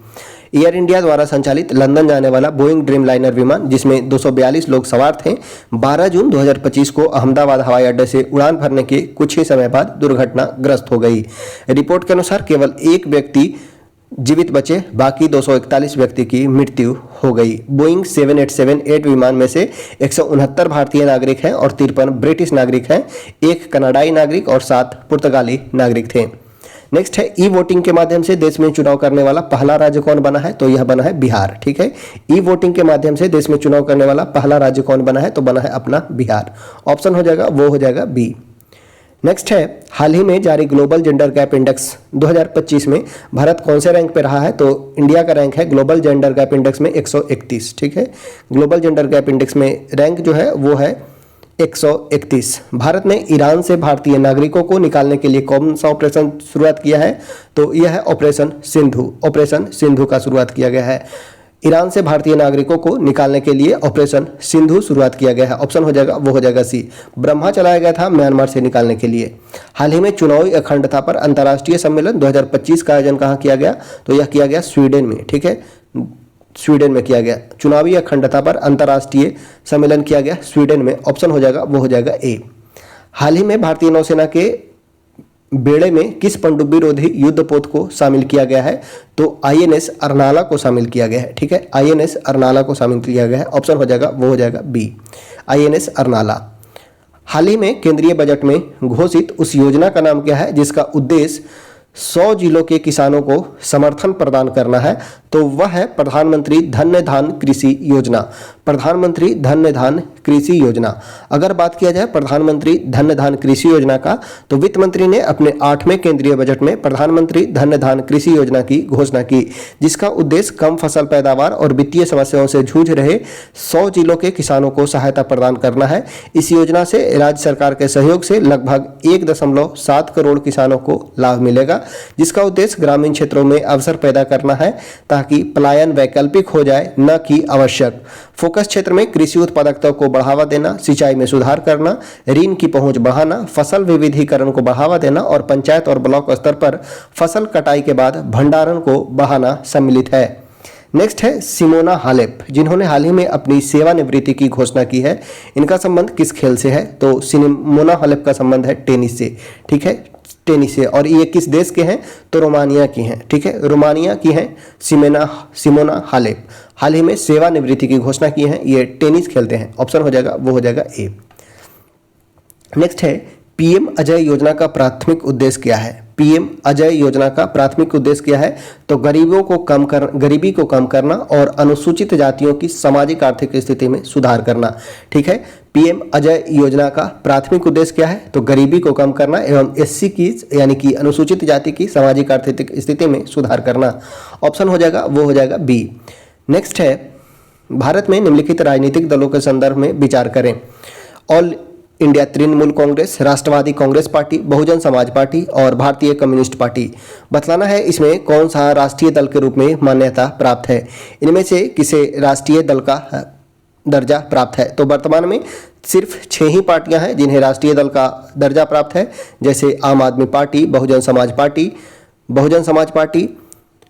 एयर इंडिया द्वारा संचालित लंदन जाने वाला बोइंग ड्रीम लाइनर विमान जिसमें 242 लोग सवार थे 12 जून 2025 को अहमदाबाद हवाई अड्डे से उड़ान भरने के कुछ ही समय बाद दुर्घटनाग्रस्त हो गई। रिपोर्ट के अनुसार केवल एक व्यक्ति जीवित बचे, बाकी 241 व्यक्ति की मृत्यु हो गई। बोइंग 7878 विमान में से 169 भारतीय नागरिक हैं और 53 ब्रिटिश नागरिक हैं, 1 कनाडाई नागरिक और 7 पुर्तगाली नागरिक थे। नेक्स्ट है ई वोटिंग के माध्यम से देश में चुनाव करने वाला पहला राज्य कौन बना है, तो यह बना है बिहार। ठीक है, ई वोटिंग के माध्यम से देश में चुनाव करने वाला पहला राज्य कौन बना है, तो बना है अपना बिहार। ऑप्शन हो जाएगा वो हो जाएगा बी। नेक्स्ट है हाल ही में जारी ग्लोबल जेंडर गैप इंडेक्स 2025 में भारत कौन से रैंक पे रहा है, तो इंडिया का रैंक है ग्लोबल जेंडर गैप इंडेक्स में 131। ठीक है, ग्लोबल जेंडर गैप इंडेक्स में रैंक जो है वो है 131। भारत ने ईरान से भारतीय नागरिकों को निकालने के लिए कौन सा ऑपरेशन शुरुआत किया है, तो यह है ऑपरेशन सिंधु। ऑपरेशन सिंधु का शुरुआत किया गया है। ईरान से भारतीय नागरिकों को निकालने के लिए ऑपरेशन सिंधु शुरुआत किया गया है। ऑप्शन हो जाएगा वो हो जाएगा सी। ब्रह्मा चलाया गया था म्यांमार से निकालने के लिए। हाल ही में चुनावी अखंडता पर अंतर्राष्ट्रीय सम्मेलन 2025 का आयोजन कहाँ किया गया, तो यह किया गया स्वीडन में। ठीक है, स्वीडन में किया गया। चुनावी अखंडता पर अंतर्राष्ट्रीय सम्मेलन किया गया स्वीडन में। ऑप्शन हो जाएगा वो हो जाएगा ए। हाल ही में भारतीय नौसेना के बेड़े में किस पनडुब्बी रोधी युद्धपोत को शामिल किया गया है, तो आईएनएस अर्नाला को शामिल किया गया है। ठीक है, आईएनएस अर्नाला को शामिल किया गया है। ऑप्शन हो जाएगा वो हो जाएगा बी, आईएनएस अर्नाला। हाल ही में केंद्रीय बजट में घोषित उस योजना का नाम क्या है जिसका उद्देश्य 100 जिलों के किसानों को समर्थन प्रदान करना है, तो वह है प्रधानमंत्री धन्य धान कृषि योजना। प्रधानमंत्री धन्य धान कृषि योजना। अगर बात किया जाए प्रधानमंत्री धन्य धान कृषि योजना का, तो वित्त मंत्री ने अपने 8वें केंद्रीय बजट में प्रधानमंत्री धन्य धान कृषि योजना की घोषणा की, जिसका उद्देश्य कम फसल पैदावार और वित्तीय समस्याओं से जूझ रहे 100 जिलों के किसानों को सहायता प्रदान करना है। इस योजना से राज्य सरकार के सहयोग से लगभग 1.7 करोड़ किसानों को लाभ मिलेगा, जिसका उद्देश्य ग्रामीण क्षेत्रों में अवसर पैदा करना है ताकि पलायन वैकल्पिक हो जाए, न कि आवश्यक। फोकस क्षेत्र में कृषि उत्पादकता को बढ़ावा देना, सिंचाई में सुधार करना, ऋण की पहुंच बढ़ाना, फसल विविधीकरण को बढ़ावा देना और पंचायत और ब्लॉक स्तर पर फसल कटाई के बाद भंडारण को बढ़ाना सम्मिलित है। नेक्स्ट है सिमोना हालेप, जिन्होंने हाल ही में अपनी सेवानिवृत्ति की घोषणा की है। इनका संबंध किस खेल से है, तो सिमोना हालेप का संबंध है टेनिस से। ठीक है, टेनिस से। और ये किस देश के हैं, तो रोमानिया की हैं। ठीक है, रोमानिया की हैं सिमोना हालेप। हाल ही में सेवानिवृत्ति की घोषणा की है। ये टेनिस खेलते हैं। ऑप्शन हो जाएगा वो हो जाएगा ए। नेक्स्ट है पीएम अजय योजना का प्राथमिक उद्देश्य क्या है। पीएम अजय योजना का प्राथमिक उद्देश्य क्या है, तो गरीबी को कम करना और अनुसूचित जातियों की सामाजिक आर्थिक स्थिति में सुधार करना। ठीक है, पीएम अजय योजना का प्राथमिक उद्देश्य क्या है, तो गरीबी को कम करना एवं एससी की यानी कि अनुसूचित जाति की सामाजिक आर्थिक स्थिति में सुधार करना। ऑप्शन हो जाएगा वो हो जाएगा बी। नेक्स्ट है भारत में निम्नलिखित राजनीतिक दलों के संदर्भ में विचार करें। ऑल इंडिया तृणमूल कांग्रेस, राष्ट्रवादी कांग्रेस पार्टी, बहुजन समाज पार्टी और भारतीय कम्युनिस्ट पार्टी। बतलाना है इसमें कौन सा राष्ट्रीय दल के रूप में मान्यता प्राप्त है। इनमें से किसे राष्ट्रीय दल का दर्जा प्राप्त है, तो वर्तमान में सिर्फ 6 ही पार्टियां हैं जिन्हें राष्ट्रीय दल का दर्जा प्राप्त है, जैसे आम आदमी party, Bahujan Samaj party,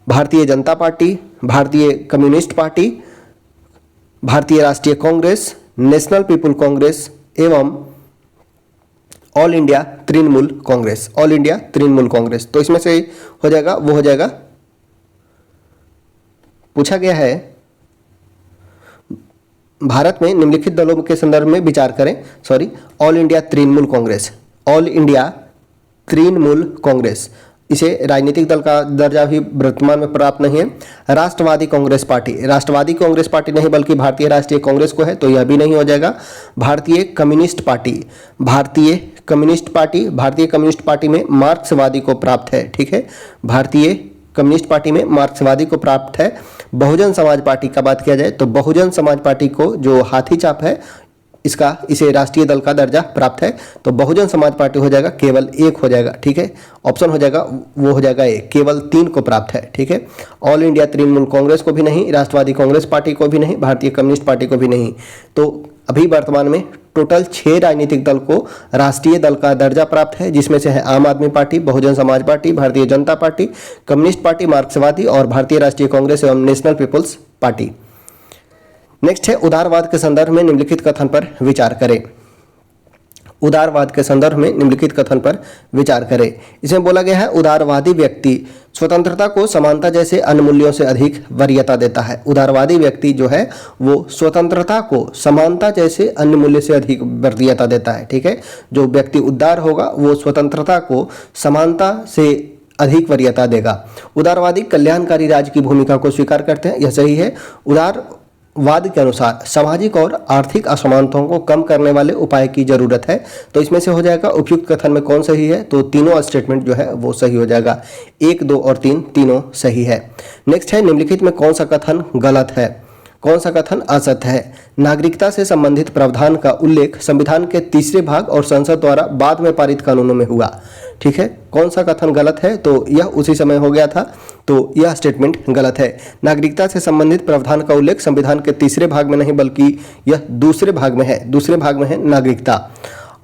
Bharatiya Janata party, भारतीय कम्युनिस्ट पार्टी, भारतीय राष्ट्रीय कांग्रेस, नेशनल पीपुल कांग्रेस एवं all India Trinamool Congress. All India Trinamool Congress. तो इसमें से हो जाएगा वो हो जाएगा, पूछा गया है भारत में निम्नलिखित दलों के संदर्भ में विचार करें। All India Trinamool Congress. All India Trinamool Congress, इसे राजनीतिक दल का दर्जा भी वर्तमान में प्राप्त नहीं है। राष्ट्रवादी कांग्रेस पार्टी नहीं बल्कि भारतीय राष्ट्रीय कांग्रेस को है, तो यह भी नहीं हो जाएगा। भारतीय कम्युनिस्ट पार्टी में मार्क्सवादी को प्राप्त है। ठीक है, भारतीय कम्युनिस्ट पार्टी में मार्क्सवादी को प्राप्त है। बहुजन समाज पार्टी का बात किया जाए तो बहुजन समाज पार्टी को जो हाथी चाप है इसे राष्ट्रीय दल का दर्जा प्राप्त है, तो बहुजन समाज पार्टी हो जाएगा केवल 1 हो जाएगा। ठीक है, ऑप्शन हो जाएगा वो हो जाएगा ए, केवल 3 को प्राप्त है। ठीक है, ऑल इंडिया तृणमूल कांग्रेस को भी नहीं, राष्ट्रवादी कांग्रेस पार्टी को भी नहीं, भारतीय कम्युनिस्ट पार्टी को भी नहीं। तो अभी वर्तमान में टोटल 6 राजनीतिक दल को राष्ट्रीय दल का दर्जा प्राप्त है, जिसमें से है आम आदमी party, Bahujan Samaj party, Bharatiya Janata party, communist party, मार्क्सवादी और भारतीय राष्ट्रीय कांग्रेस एवं नेशनल पीपुल्स पार्टी। नेक्स्ट है उदारवाद के संदर्भ में निम्नलिखित कथन पर विचार करें। उदारवाद के संदर्भ में निम्नलिखित कथन पर विचार करें। इसमें बोला गया है उदारवादी व्यक्ति स्वतंत्रता को समानता जैसे अन्य मूल्यों से अधिक वरीयता देता है। उदारवादी व्यक्ति जो है वो स्वतंत्रता को समानता जैसे अन्य मूल्य से अधिक वरीयता देता है। ठीक है, जो व्यक्ति उदार होगा वो स्वतंत्रता को समानता से अधिक वरीयता देगा। उदारवादी कल्याणकारी राज्य की भूमिका को स्वीकार करते हैं, यह सही है। उदारवाद के अनुसार सामाजिक और आर्थिक असमानताओं को कम करने वाले उपाय की जरूरत है। तो इसमें से हो जाएगा उपयुक्त कथन में कौन सही है, तो तीनों स्टेटमेंट जो है वो सही हो जाएगा। 1, 2 और 3 तीनों सही है। नेक्स्ट है निम्नलिखित में कौन सा कथन गलत है, कौन सा कथन असत्य है। नागरिकता से संबंधित प्रावधान का उल्लेख संविधान के तीसरे भाग और संसद द्वारा बाद में पारित कानूनों में हुआ। ठीक है, कौन सा कथन गलत है, तो यह उसी समय हो गया था, तो यह स्टेटमेंट गलत है। नागरिकता से संबंधित प्रावधान का उल्लेख संविधान के तीसरे भाग में नहीं बल्कि यह दूसरे भाग में है, दूसरे भाग में है नागरिकता,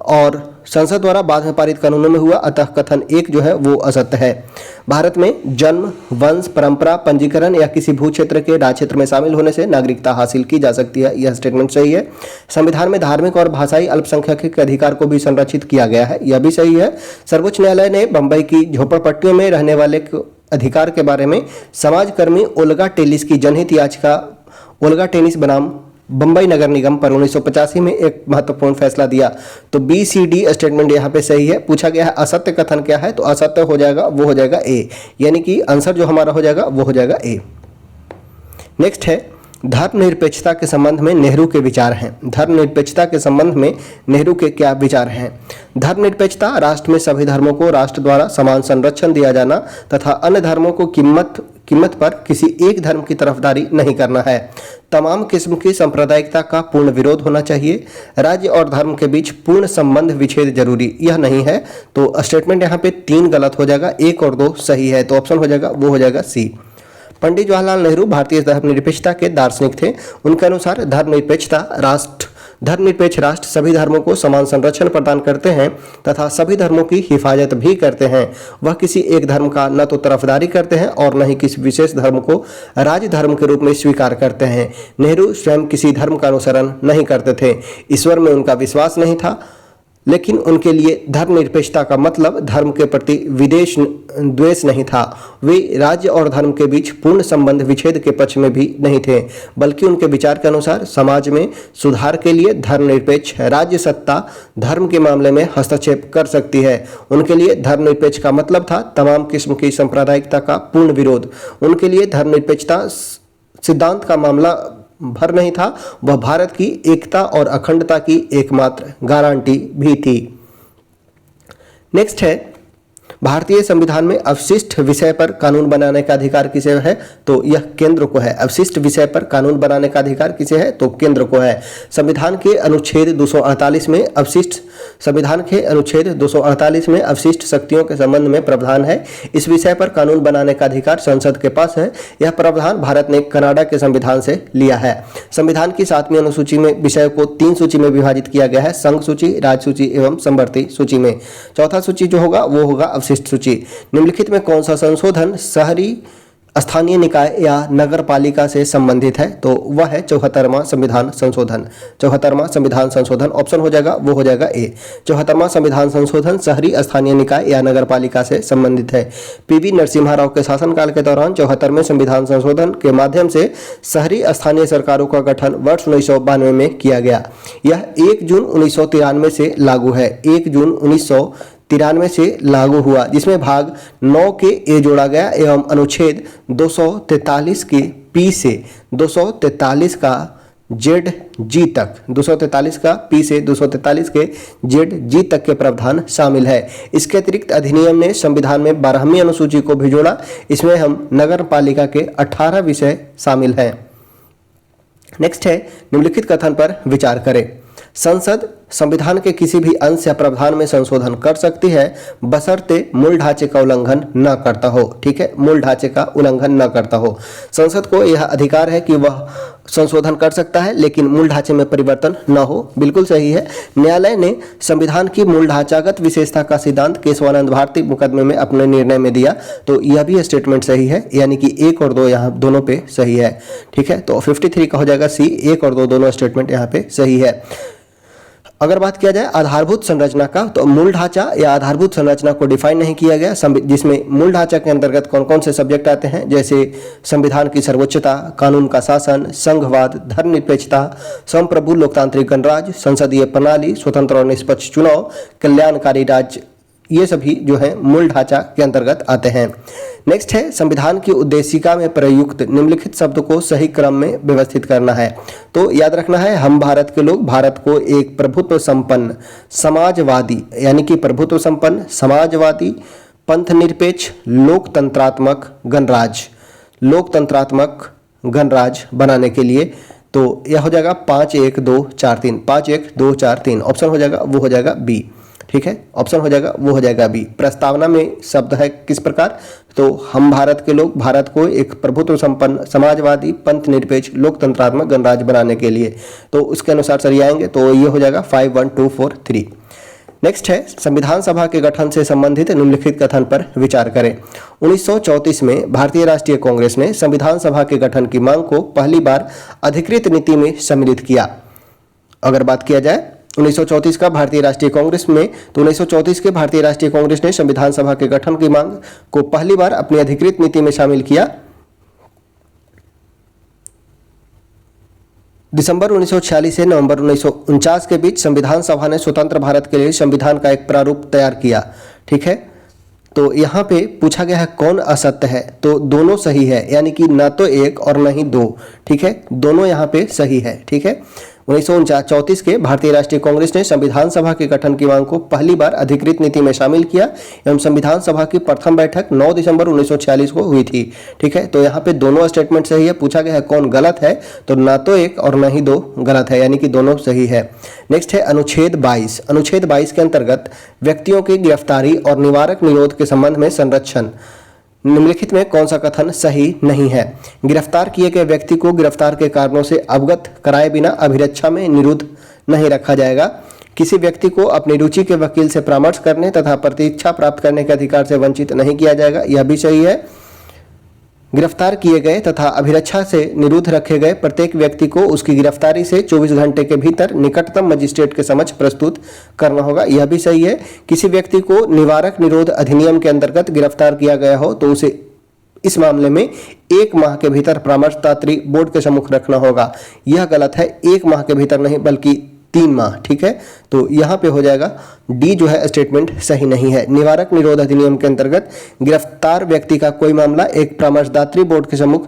और संसद द्वारा बाद में पारित कानूनों में हुआ, अतः कथन 1 जो है वो असत्य है। भारत में जन्म, वंश, परंपरा, पंजीकरण या किसी भू क्षेत्र के राज्य क्षेत्र में शामिल होने से नागरिकता हासिल की जा सकती है, यह स्टेटमेंट सही है। संविधान में धार्मिक और भाषाई अल्पसंख्यक के अधिकार को भी संरक्षित किया गया है, यह भी सही है। सर्वोच्च न्यायालय ने बंबई की झोपड़पट्टियों में रहने वाले अधिकार के बारे में समाजकर्मी ओल्गा टेनिस की जनहित याचिका ओल्गा टेनिस बनाम बंबई नगर निगम पर 1985 में एक महत्वपूर्ण फैसला दिया। तो BCD स्टेटमेंट यहाँ पे सही है। पूछा गया है असत्य कथन क्या है, तो असत्य हो जाएगा, वो हो जाएगा A, यानी कि आंसर जो हमारा हो जाएगा वो हो जाएगा A। नेक्स्ट है धर्मनिरपेक्षता के संबंध में नेहरू के विचार हैं। धर्मनिरपेक्षता के संबंध में नेहरू के क्या विचार हैं। धर्मनिरपेक्षता राष्ट्र में सभी धर्मों को राष्ट्र द्वारा समान संरक्षण दिया जाना तथा अन्य धर्मों को कीमत पर किसी एक धर्म की तरफदारी नहीं करना है। तमाम किस्म की सांप्रदायिकता का पूर्ण विरोध होना चाहिए। राज्य और धर्म के बीच पूर्ण संबंध विच्छेद जरूरी, यह नहीं है। तो स्टेटमेंट यहाँ पे 3 गलत हो जाएगा, 1 और 2 सही है, तो ऑप्शन हो जाएगा वो हो जाएगा C। पंडित जवाहरलाल नेहरू भारतीय धर्मनिरपेक्षता के दार्शनिक थे। उनके अनुसार धर्मनिरपेक्ष राष्ट्र सभी धर्मों को समान संरक्षण प्रदान करते हैं तथा सभी धर्मों की हिफाजत भी करते हैं। वह किसी एक धर्म का न तो तरफदारी करते हैं और न ही किसी विशेष धर्म को राज्य धर्म के रूप में स्वीकार करते हैं। नेहरू स्वयं किसी धर्म का अनुसरण नहीं करते थे। ईश्वर में उनका विश्वास नहीं था, लेकिन उनके लिए धर्मनिरपेक्षता का मतलब धर्म के प्रति द्वेष नहीं था। वे राज्य और धर्म के बीच पूर्ण संबंध विच्छेद के पक्ष में भी नहीं थे, बल्कि उनके विचार के अनुसार समाज में सुधार के लिए धर्मनिरपेक्ष राज्य सत्ता धर्म के मामले में हस्तक्षेप कर सकती है। उनके लिए धर्मनिरपेक्ष का मतलब था तमाम किस्म की सांप्रदायिकता का पूर्ण विरोध। उनके लिए धर्मनिरपेक्षता सिद्धांत का मामला भर नहीं था, वह भारत की एकता और अखंडता की एकमात्र गारंटी भी थी। नेक्स्ट है भारतीय संविधान में अवशिष्ट विषय पर कानून बनाने का अधिकार किसे है, तो यह केंद्र को है। अवशिष्ट विषय पर कानून बनाने का अधिकार किसे है, तो केंद्र को है। संविधान के अनुच्छेद 248 में अवशिष्ट शक्तियों के संबंध में प्रावधान है। इस विषय पर कानून बनाने का अधिकार संसद के पास है। यह प्रावधान भारत ने कनाडा के संविधान से लिया है। संविधान की 7वीं अनुसूची में विषय को 3 सूची में विभाजित किया गया है, संघ सूची, राज्य सूची एवं समवर्ती सूची में। चौथा सूची जो होगा वो होगा अवशिष्ट सूची। निम्नलिखित में कौन सा संशोधन शहरी स्थानीय निकाय या नगर पालिका से संबंधित है, तो वह है 74वां संविधान संशोधन। 74वां संविधान संशोधन ऑप्शन हो जाएगा वो हो जाएगा A। 74वां संविधान संशोधन शहरी स्थानीय निकाय या नगर पालिका से संबंधित है। PV नरसिम्हा राव के शासनकाल के दौरान 74वें संविधान संशोधन के माध्यम से शहरी स्थानीय सरकारों का गठन वर्ष 1992 में किया गया। यह 1 जून 1993 से लागू है। 1 जून 1993 से लागू हुआ, जिसमें भाग 9 के A जोड़ा गया एवं अनुच्छेद 243 के P से 243 का ZG तक 243 का P से 243 के ZG तक के प्रावधान शामिल है। इसके अतिरिक्त अधिनियम ने संविधान में 12वीं अनुसूची को भी जोड़ा। इसमें हम नगर पालिका के 18 विषय शामिल हैं। नेक्स्ट है निम्नलिखित कथन पर विचार करें। संसद संविधान के किसी भी अंश या प्रावधान में संशोधन कर सकती है बशर्ते मूल ढांचे का उल्लंघन न करता हो। ठीक है, मूल ढांचे का उल्लंघन न करता हो। संसद को यह अधिकार है कि वह संशोधन कर सकता है, लेकिन मूल ढांचे में परिवर्तन न हो। बिल्कुल सही है। न्यायालय ने संविधान की मूल ढांचागत विशेषता का सिद्धांत केशवानंद भारती मुकदमे में अपने निर्णय में दिया, तो यह भी स्टेटमेंट सही है, यानी कि 1 और 2 यहाँ दोनों पे सही है। ठीक है, तो 53 का हो जाएगा C। 1 और 2 दोनों स्टेटमेंट यहाँ पे सही है। अगर बात किया जाए आधारभूत संरचना का, तो मूल ढांचा या आधारभूत संरचना को डिफाइन नहीं किया गया, जिसमें मूल ढांचा के अंतर्गत कौन कौन से सब्जेक्ट आते हैं, जैसे संविधान की सर्वोच्चता, कानून का शासन, संघवाद, धर्मनिरपेक्षता, संप्रभु लोकतांत्रिक गणराज्य, संसदीय प्रणाली, स्वतंत्र और निष्पक्ष चुनाव, कल्याणकारी राज्य, ये सभी जो है मूल ढांचा के अंतर्गत आते हैं। नेक्स्ट है संविधान की उद्देशिका में प्रयुक्त निम्नलिखित शब्द को सही क्रम में व्यवस्थित करना है। तो याद रखना है, हम भारत के लोग भारत को एक प्रभुत्व संपन्न समाजवादी, यानी कि प्रभुत्व संपन्न समाजवादी, पंथ निरपेक्ष, लोकतंत्रात्मक गणराज्य बनाने के लिए, तो यह हो जाएगा 5 1 2 4 3, 5 1 2 4 3 ऑप्शन हो जाएगा, वो हो जाएगा बी। ठीक है, ऑप्शन हो जाएगा, वो हो जाएगा बी। प्रस्तावना में शब्द है किस प्रकार, तो हम भारत के लोग भारत को एक प्रभुत्व संपन्न समाजवादी, पंथ निरपेक्ष, लोकतंत्रात्मक गणराज्य बनाने के लिए, तो उसके अनुसार सही आएंगे। तो ये हो जाएगा 5 1 2 4 3। नेक्स्ट है संविधान सभा के गठन से संबंधित निम्नलिखित कथन पर विचार करें। 1934 में भारतीय राष्ट्रीय कांग्रेस ने संविधान सभा के गठन की मांग को पहली बार अधिकृत नीति में सम्मिलित किया। अगर बात किया जाए 1934 का भारतीय राष्ट्रीय कांग्रेस में, तो 1934 के भारतीय राष्ट्रीय कांग्रेस ने संविधान सभा के गठन की मांग को पहली बार अपनी अधिकृत नीति में शामिल किया। दिसंबर 1946 से नवंबर 1949 के बीच संविधान सभा ने स्वतंत्र भारत के लिए संविधान का एक प्रारूप तैयार किया। ठीक है, तो यहाँ पे पूछा गया है कौन असत्य है, तो दोनों सही है, यानी कि ना तो एक और ना ही दो। ठीक है, दोनों यहाँ पे सही है। ठीक है, 1934 के भारतीय राष्ट्रीय कांग्रेस ने संविधान सभा के गठन की मांग को पहली बार अधिकृत नीति में शामिल किया एवं संविधान सभा की प्रथम बैठक 9 दिसंबर 1946 को हुई थी। ठीक है, तो यहाँ पे दोनों स्टेटमेंट सही है। पूछा गया है कौन गलत है, तो ना तो एक और ना ही दो गलत है, यानी कि दोनों सही है। नेक्स्ट है अनुच्छेद 22। अनुच्छेद 22 के अंतर्गत व्यक्तियों की गिरफ्तारी और निवारक निरोध के संबंध में संरक्षण, निम्नलिखित में कौन सा कथन सही नहीं है। गिरफ्तार किए गए व्यक्ति को गिरफ्तार के कारणों से अवगत कराए बिना अभिरक्षा में निरुद्ध नहीं रखा जाएगा। किसी व्यक्ति को अपनी रुचि के वकील से परामर्श करने तथा प्रतीक्षा प्राप्त करने के अधिकार से वंचित नहीं किया जाएगा, यह भी सही है। गिरफ्तार किए गए तथा अभिरक्षा से निरुद्ध रखे गए प्रत्येक व्यक्ति को उसकी गिरफ्तारी से 24 घंटे के भीतर निकटतम मजिस्ट्रेट के समक्ष प्रस्तुत करना होगा, यह भी सही है। किसी व्यक्ति को निवारक निरोध अधिनियम के अंतर्गत गिरफ्तार किया गया हो तो उसे इस मामले में 1 माह के भीतर परामर्शदात्री बोर्ड के सम्मुख रखना होगा, यह गलत है। 1 माह के भीतर नहीं बल्कि 3 माह। ठीक है, तो यहाँ पे हो जाएगा डी जो है स्टेटमेंट सही नहीं है। निवारक निरोध अधिनियम के अंतर्गत गिरफ्तार व्यक्ति का कोई मामला एक परामर्शदात्री बोर्ड के सम्मुख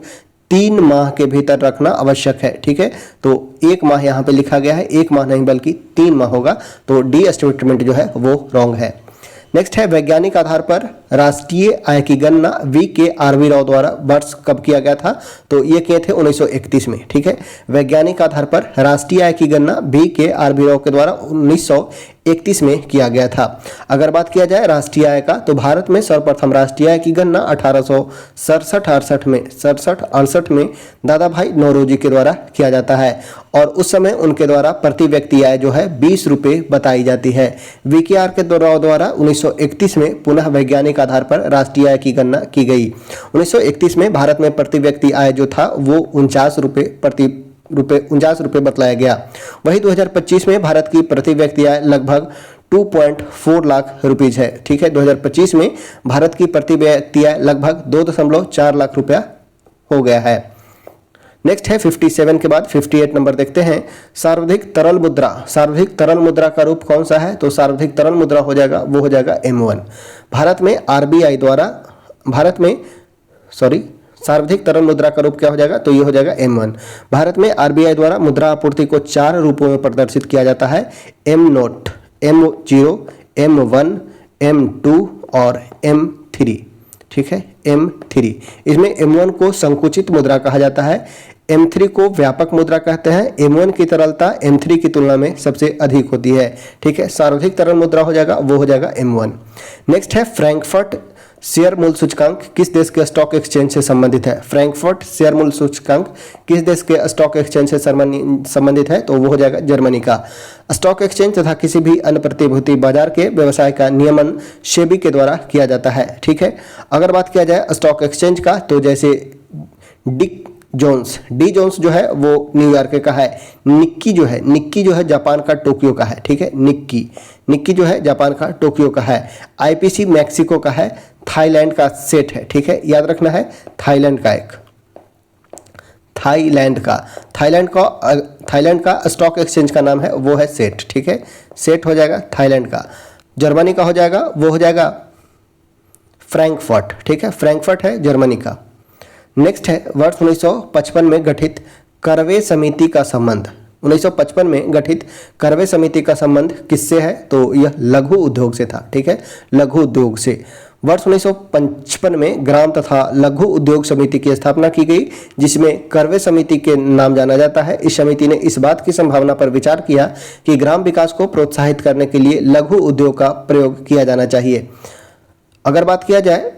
3 माह के भीतर रखना आवश्यक है। ठीक है, तो 1 माह यहाँ पे लिखा गया है, 1 माह नहीं बल्कि 3 माह होगा, तो डी स्टेटमेंट जो है वो रॉन्ग है। नेक्स्ट है वैज्ञानिक आधार पर राष्ट्रीय आय की गणना VK राव द्वारा वर्ष कब किया गया था, तो ये किए थे 1931 में। ठीक है, वैज्ञानिक आधार पर राष्ट्रीय आय की गणना VK राव के द्वारा 1931 में किया गया था। अगर बात किया जाए राष्ट्रीय आय का, तो भारत में सर्वप्रथम राष्ट्रीय आय की गणना 1867-68 में दादा भाई नौरोजी के द्वारा किया जाता है और उस समय उनके द्वारा प्रति व्यक्ति आय जो है 20 रुपये बताई जाती है। VK के द्वारा 1931 में पुनः वैज्ञानिक आधार पर राष्ट्रीय आय की गणना की गई। 1931 में भारत में प्रति व्यक्ति आय जो था वो 49 रुपये बतलाया गया। वही 2025 में भारत की प्रति व्यक्ति आय लगभग 2.4 लाख रुपीज है। ठीक है, 2025 में भारत की प्रति व्यक्ति आय लगभग 2.4 लाख रुपया हो गया है। नेक्स्ट है 57 के बाद 58 नंबर देखते हैं। सार्वधिक तरल मुद्रा, सार्वधिक तरल मुद्रा का रूप कौन सा है, तो सार्वधिक तरल मुद्रा हो जाएगा, वो हो जाएगा M1। भारत में RBI द्वारा सार्वधिक तरल मुद्रा का रूप क्या हो जाएगा, तो ये हो जाएगा M1। भारत में RBI द्वारा मुद्रा आपूर्ति को 4 रूपों में प्रदर्शित किया जाता है, M0, M0, M1, M2 और M3। ठीक है, M3। इसमें M1 को संकुचित मुद्रा कहा जाता है, M3 को व्यापक मुद्रा कहते हैं। M1 की तरलता M3 की तुलना में सबसे अधिक होती है। ठीक है, सर्वाधिक तरल मुद्रा हो जाएगा, वो हो जाएगा M1। नेक्स्ट है फ्रैंकफर्ट शेयर मूल्य सूचकांक किस देश के स्टॉक एक्सचेंज से संबंधित है। फ्रैंकफर्ट शेयर मूल्य सूचकांक किस देश के स्टॉक एक्सचेंज से संबंधित है, तो वो हो जाएगा जर्मनी का। स्टॉक एक्सचेंज तथा किसी भी अन्य प्रतिभूति बाजार के व्यवसाय का नियमन सेबी के द्वारा किया जाता है। ठीक है, अगर बात किया जाए स्टॉक एक्सचेंज का, तो जैसे डी जोन्स जो है वो न्यूयॉर्क का है। निक्की जो है जापान का टोक्यो का है। ठीक है, निक्की जो है जापान का टोक्यो का है। IPC मैक्सिको का है। थाईलैंड का सेट है। ठीक है, याद रखना है थाईलैंड का स्टॉक एक्सचेंज का नाम है वो है सेट। ठीक है, सेट हो जाएगा थाईलैंड का। जर्मनी का हो जाएगा, वो हो जाएगा फ्रैंकफर्ट। ठीक है, फ्रैंकफर्ट है जर्मनी का। नेक्स्ट है वर्ष 1955 में गठित करवे समिति का संबंध। 1955 में गठित करवे समिति का संबंध किससे है? तो यह लघु उद्योग से था। ठीक है, लघु उद्योग से। वर्ष 1955 में ग्राम तथा लघु उद्योग समिति की स्थापना की गई, जिसमें करवे समिति के नाम जाना जाता है। इस समिति ने इस बात की संभावना पर विचार किया कि ग्राम विकास को प्रोत्साहित करने के लिए लघु उद्योग का प्रयोग किया जाना चाहिए। अगर बात किया जाए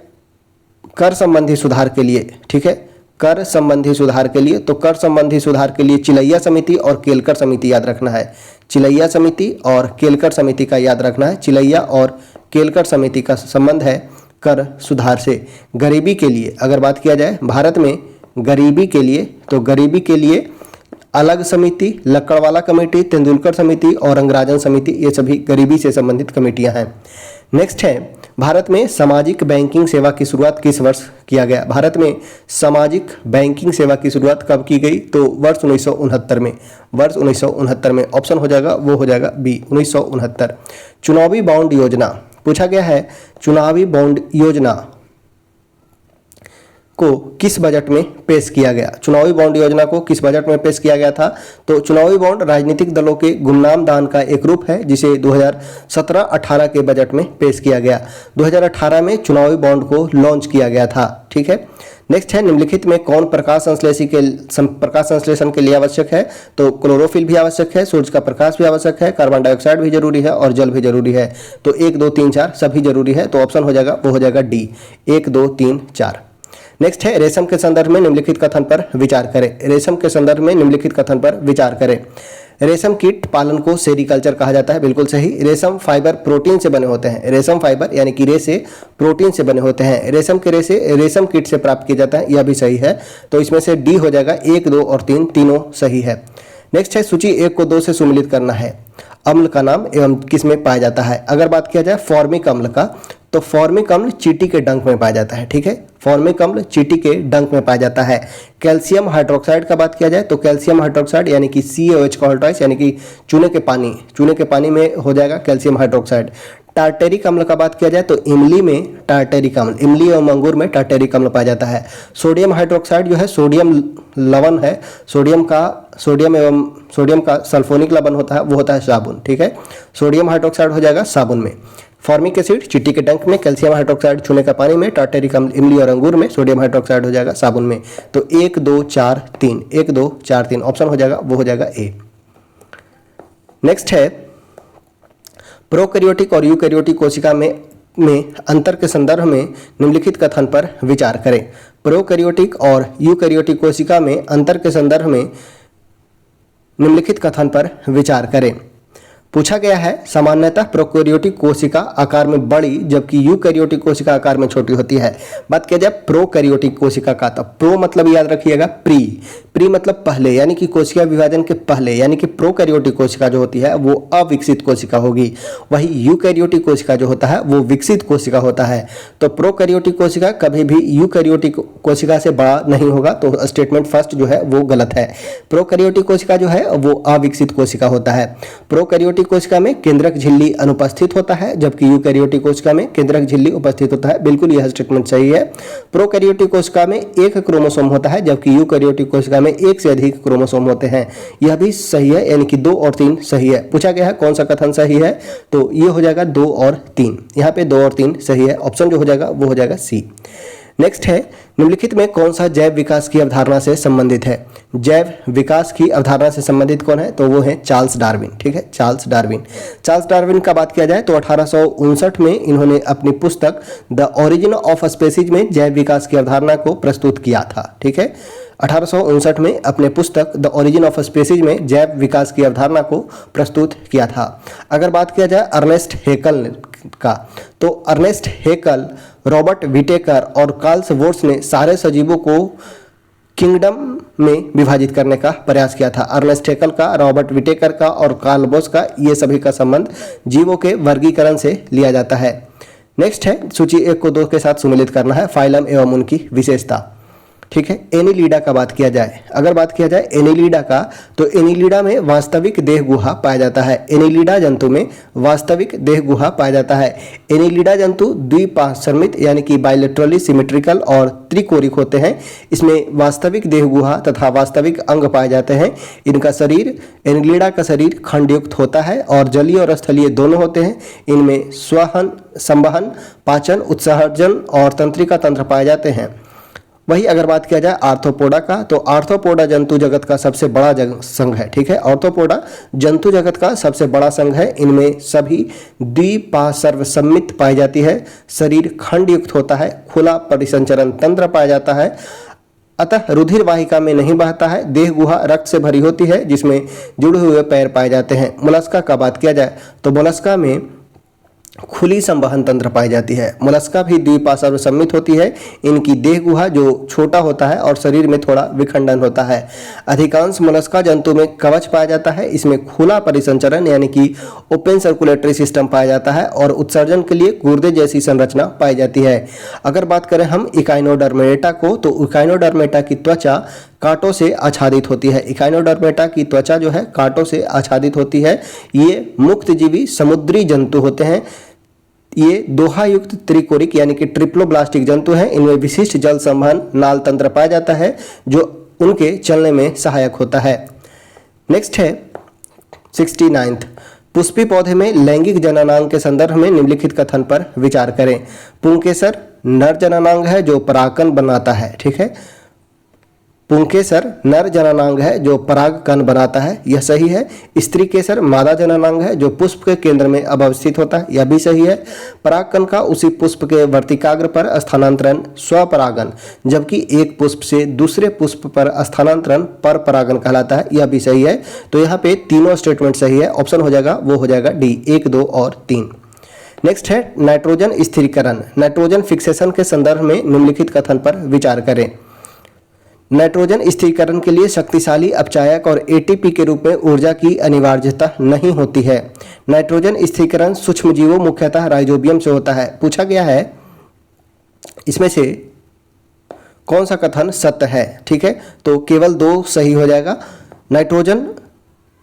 कर संबंधी सुधार के लिए, ठीक है, कर संबंधी सुधार के लिए, तो कर संबंधी सुधार के लिए चिलैया समिति और केलकर समिति याद रखना है। चिलैया समिति और केलकर समिति का याद रखना है। चिलैया और केलकर समिति का संबंध है कर सुधार से। गरीबी के लिए अगर बात किया जाए भारत में गरीबी के लिए, तो गरीबी के लिए अलग समिति, लक्कड़वाला कमेटी, तेंदुलकर समिति और अंगराजन समिति, ये सभी गरीबी से संबंधित कमेटियां हैं। नेक्स्ट है भारत में सामाजिक बैंकिंग सेवा की शुरुआत किस वर्ष किया गया? भारत में सामाजिक बैंकिंग सेवा की शुरुआत कब की गई? तो वर्ष 1969 में। वर्ष 1969 में ऑप्शन हो जाएगा, वो हो जाएगा बी, 1969। चुनावी बॉन्ड योजना पूछा गया है, चुनावी बॉन्ड योजना को किस बजट में पेश किया गया? चुनावी बॉन्ड योजना को किस बजट में पेश किया गया था? तो चुनावी बॉन्ड राजनीतिक दलों के गुमनाम दान का एक रूप है, जिसे 2017-18 के बजट में पेश किया गया। 2018 में चुनावी बॉन्ड को लॉन्च किया गया था। ठीक है, नेक्स्ट है निम्नलिखित में कौन प्रकाश संश्लेषण के लिए आवश्यक है? तो क्लोरोफिल भी आवश्यक है, सूर्य का प्रकाश भी आवश्यक है, कार्बन डाइऑक्साइड भी जरूरी है और जल भी जरूरी है। तो 1, 2, 3, 4 सभी जरूरी है। तो ऑप्शन हो जाएगा, वो हो जाएगा डी, 1, 2, 3, 4। नेक्स्ट है रेशम के संदर्भ में निम्नलिखित कथन पर विचार करें। रेशम के संदर्भ में निम्नलिखित कथन पर विचार करें। रेशम कीट पालन को सेरीकल्चर कहा जाता है, बिल्कुल सही। रेशम फाइबर प्रोटीन से बने होते हैं। रेशम फाइबर यानी कि रेशे प्रोटीन से बने होते हैं। रेशम के रेशे रेशम कीट से प्राप्त किया जाता है, यह भी सही है। तो इसमें से डी हो जाएगा, 1, 2 और 3 तीनों सही है। नेक्स्ट है सूची 1 को 2 से सुमिलित करना है। अम्ल का नाम एवं किसमें पाया जाता है? अगर बात किया जाए फॉर्मिक अम्ल का, तो फॉर्मिक अम्ल चींटी के डंक में पाया जाता है। ठीक है, फॉर्मिक अम्ल चींटी के डंक में पाया जाता है। कैल्शियम हाइड्रोक्साइड का बात किया जाए तो कैल्शियम हाइड्रोक्साइड यानी कि CaOH का होल्टाइस यानी कि चूने के पानी में हो जाएगा कैल्शियम हाइड्रोक्साइड। टार्टेरिक अम्ल का बात किया जाए तो इमली में टार्टेरिक अम्ल, इमली एवं अंगूर में टार्टेरिक अम्ल पाया जाता है। सोडियम हाइड्रोक्साइड जो है सोडियम लवण है, सोडियम का सल्फोनिक लवण होता है, वो होता है साबुन। ठीक है, सोडियम हाइड्रोक्साइड हो जाएगा साबुन में। फॉर्मिक एसिड चींटी के डंक में, कैल्शियम हाइड्रोक्साइड चूने का पानी में, टार्टेरिक अम्ल इमली और अंगूर में, सोडियम हाइड्रोक्साइड हो जाएगा साबुन में। तो 1, 2, 4, 3, 1, 2, 4, 3 ऑप्शन हो जाएगा, वो हो जाएगा ए। नेक्स्ट है प्रोकैरियोटिक और यूकैरियोटिक कोशिका में अंतर के संदर्भ में निम्नलिखित कथन पर विचार करें। प्रोकैरियोटिक और यूकैरियोटिक कोशिका में अंतर के संदर्भ में निम्नलिखित कथन पर विचार करें। पूछा गया है सामान्यतः प्रोकैरियोटिक कोशिका आकार में बड़ी जबकि यूकैरियोटिक कोशिका आकार में छोटी होती है। बात किया जाए प्रोकैरियोटिक कोशिका का, तो प्रो मतलब याद रखिएगा प्री मतलब पहले, यानी कि कोशिका विभाजन के पहले, यानी कि प्रोकैरियोटिक कोशिका जो होती है वो अविकसित कोशिका होगी, वही यूकैरियोटिक कोशिका जो होता है वो विकसित कोशिका होता है। तो प्रोकैरियोटिक कोशिका कभी भी यूकैरियोटिक कोशिका से बड़ा नहीं होगा, तो स्टेटमेंट फर्स्ट जो है वो गलत है। प्रोकैरियोटिक कोशिका जो है वो अविकसित कोशिका होता है। प्रोकैरियोटिक कोशिका में केंद्रक झिल्ली अनुपस्थित होता है जबकि यूकैरियोटिक कोशिका में केंद्रक झिल्ली उपस्थित होता है, बिल्कुल यह स्टेटमेंट सही है। प्रोकैरियोटिक कोशिका में एक क्रोमोसोम होता है जबकि यूकैरियोटिक कोशिका में एक से अधिक क्रोमोसोम होते हैं, यह भी सही है, यानी कि 2 और 3 सही है। पूछा गया है कौन सा कथन सही है, तो ये हो जाएगा 2 और 3, यहाँ पे 2 और 3 सही है। ऑप्शन जो हो जाएगा वो हो जाएगा सी। नेक्स्ट है निम्नलिखित में कौन सा जैव विकास की अवधारणा से संबंधित है? जैव विकास की अवधारणा से संबंधित कौन है, तो वो है चार्ल्स डार्विन। ठीक है, चार्ल्स डार्विन का बात किया जाए तो 1859 में इन्होंने अपनी पुस्तक द ओरिजिन ऑफ स्पीसीज में जैव विकास की अवधारणा को प्रस्तुत किया था। ठीक है, 1859 में अपने पुस्तक द ओरिजिन ऑफ स्पीसीज में जैव विकास की अवधारणा को प्रस्तुत किया था। अगर बात किया जाए अर्नेस्ट हेकल का, तो अर्नेस्ट हेकल, रॉबर्ट विटेकर और कार्ल वोर्स ने सारे सजीवों को किंगडम में विभाजित करने का प्रयास किया था। अर्नेस्ट हेकल का, रॉबर्ट विटेकर का और कार्ल वोर्स का, ये सभी का संबंध जीवों के वर्गीकरण से लिया जाता है। नेक्स्ट है सूची 1 को 2 के साथ सुमिलित करना है। फाइलम एवं उनकी विशेषता। ठीक है। एनीलिडा का बात किया जाए, अगर बात किया जाए एनीलिडा का, तो एनीलिडा में वास्तविक देह गुहा पाया जाता है। एनीलिडा जंतु में वास्तविक देह गुहा पाया जाता है। एनीलिडा जंतु द्विपार्श्वसममित यानी कि बायलेटरली सिमेट्रिकल और त्रिकोणिक होते हैं। इसमें वास्तविक देह गुहा तथा वास्तविक अंग पाए जाते हैं। इनका शरीर, एनीलिडा का शरीर खंडयुक्त होता है और जलीय और स्थलीय दोनों होते हैं। इनमें स्वहन, संवहन, पाचन, उत्सर्जन और तंत्रिका तंत्र पाए जाते हैं। वही अगर बात किया जाए आर्थ्रोपोडा का, तो आर्थ्रोपोडा जंतु जगत का सबसे बड़ा संघ है। ठीक है, आर्थ्रोपोडा जंतु जगत का सबसे बड़ा संघ है। इनमें सभी द्विपार्श्वसममित पाई जाती है। शरीर खंड युक्त होता है। खुला परिसंचरण तंत्र पाया जाता है, अतः रुधिर वाहिका में नहीं बहता है। देह गुहा रक्त से भरी होती है जिसमें जुड़े हुए पैर पाए जाते हैं। मोलस्का का बात किया जाए तो मोलस्का में खुली संवहन तंत्र पाई जाती है। मोलस्का भी द्विपार्श्वसममित होती है। इनकी देह गुहा जो छोटा होता है और शरीर में थोड़ा विखंडन होता है। अधिकांश मोलस्का जंतु में कवच पाया जाता है। इसमें खुला परिसंचरण यानी कि ओपन सर्कुलेटरी सिस्टम पाया जाता है और उत्सर्जन के लिए गुर्दे जैसी संरचना पाई जाती है। अगर बात करें हम इकाइनोडर्मेटा को, तो इकाइनोडर्मेटा की त्वचा कांटों से आच्छादित होती है। इकाइनोडर्मेटा की त्वचा जो है कांटों से आच्छादित होती है। ये मुक्तजीवी समुद्री जंतु होते हैं। ये दोहा युक्त त्रिकोणिक यानी कि ट्रिप्लोब्लास्टिक जंतु हैं। इनमें विशिष्ट जल संवहन नाल तंत्र पाया जाता है जो उनके चलने में सहायक होता है। नेक्स्ट है 69th, पुष्पी पौधे में लैंगिक जननांग के संदर्भ में निम्नलिखित कथन पर विचार करें। पुंकेसर नर जननांग है जो परागकण बनाता है। ठीक है, पुंकेसर नर जननांग है जो परागकण बनाता है, यह सही है। स्त्री केसर मादा जननांग है जो पुष्प के केंद्र में अवस्थित होता है, यह भी सही है। परागकण का उसी पुष्प के वर्तिकाग्र पर स्थानांतरण स्वपरागन, जबकि एक पुष्प से दूसरे पुष्प पर स्थानांतरण पर परागन कहलाता है, यह भी सही है। तो यहाँ पे तीनों स्टेटमेंट सही है। ऑप्शन हो जाएगा, वो हो जाएगा डी, 1, 2 और 3। नेक्स्ट है नाइट्रोजन स्थिरीकरण। नाइट्रोजन फिक्सेशन के संदर्भ में निम्नलिखित कथन पर विचार करें। नाइट्रोजन स्थिरीकरण के लिए शक्तिशाली अपचायक और एटीपी के रूप में ऊर्जा की अनिवार्यता नहीं होती है। नाइट्रोजन स्थिरीकरण सूक्ष्मजीवों मुख्यतः राइजोबियम से होता है। पूछा गया है इसमें से कौन सा कथन सत्य है। ठीक है, तो केवल 2 सही हो जाएगा। नाइट्रोजन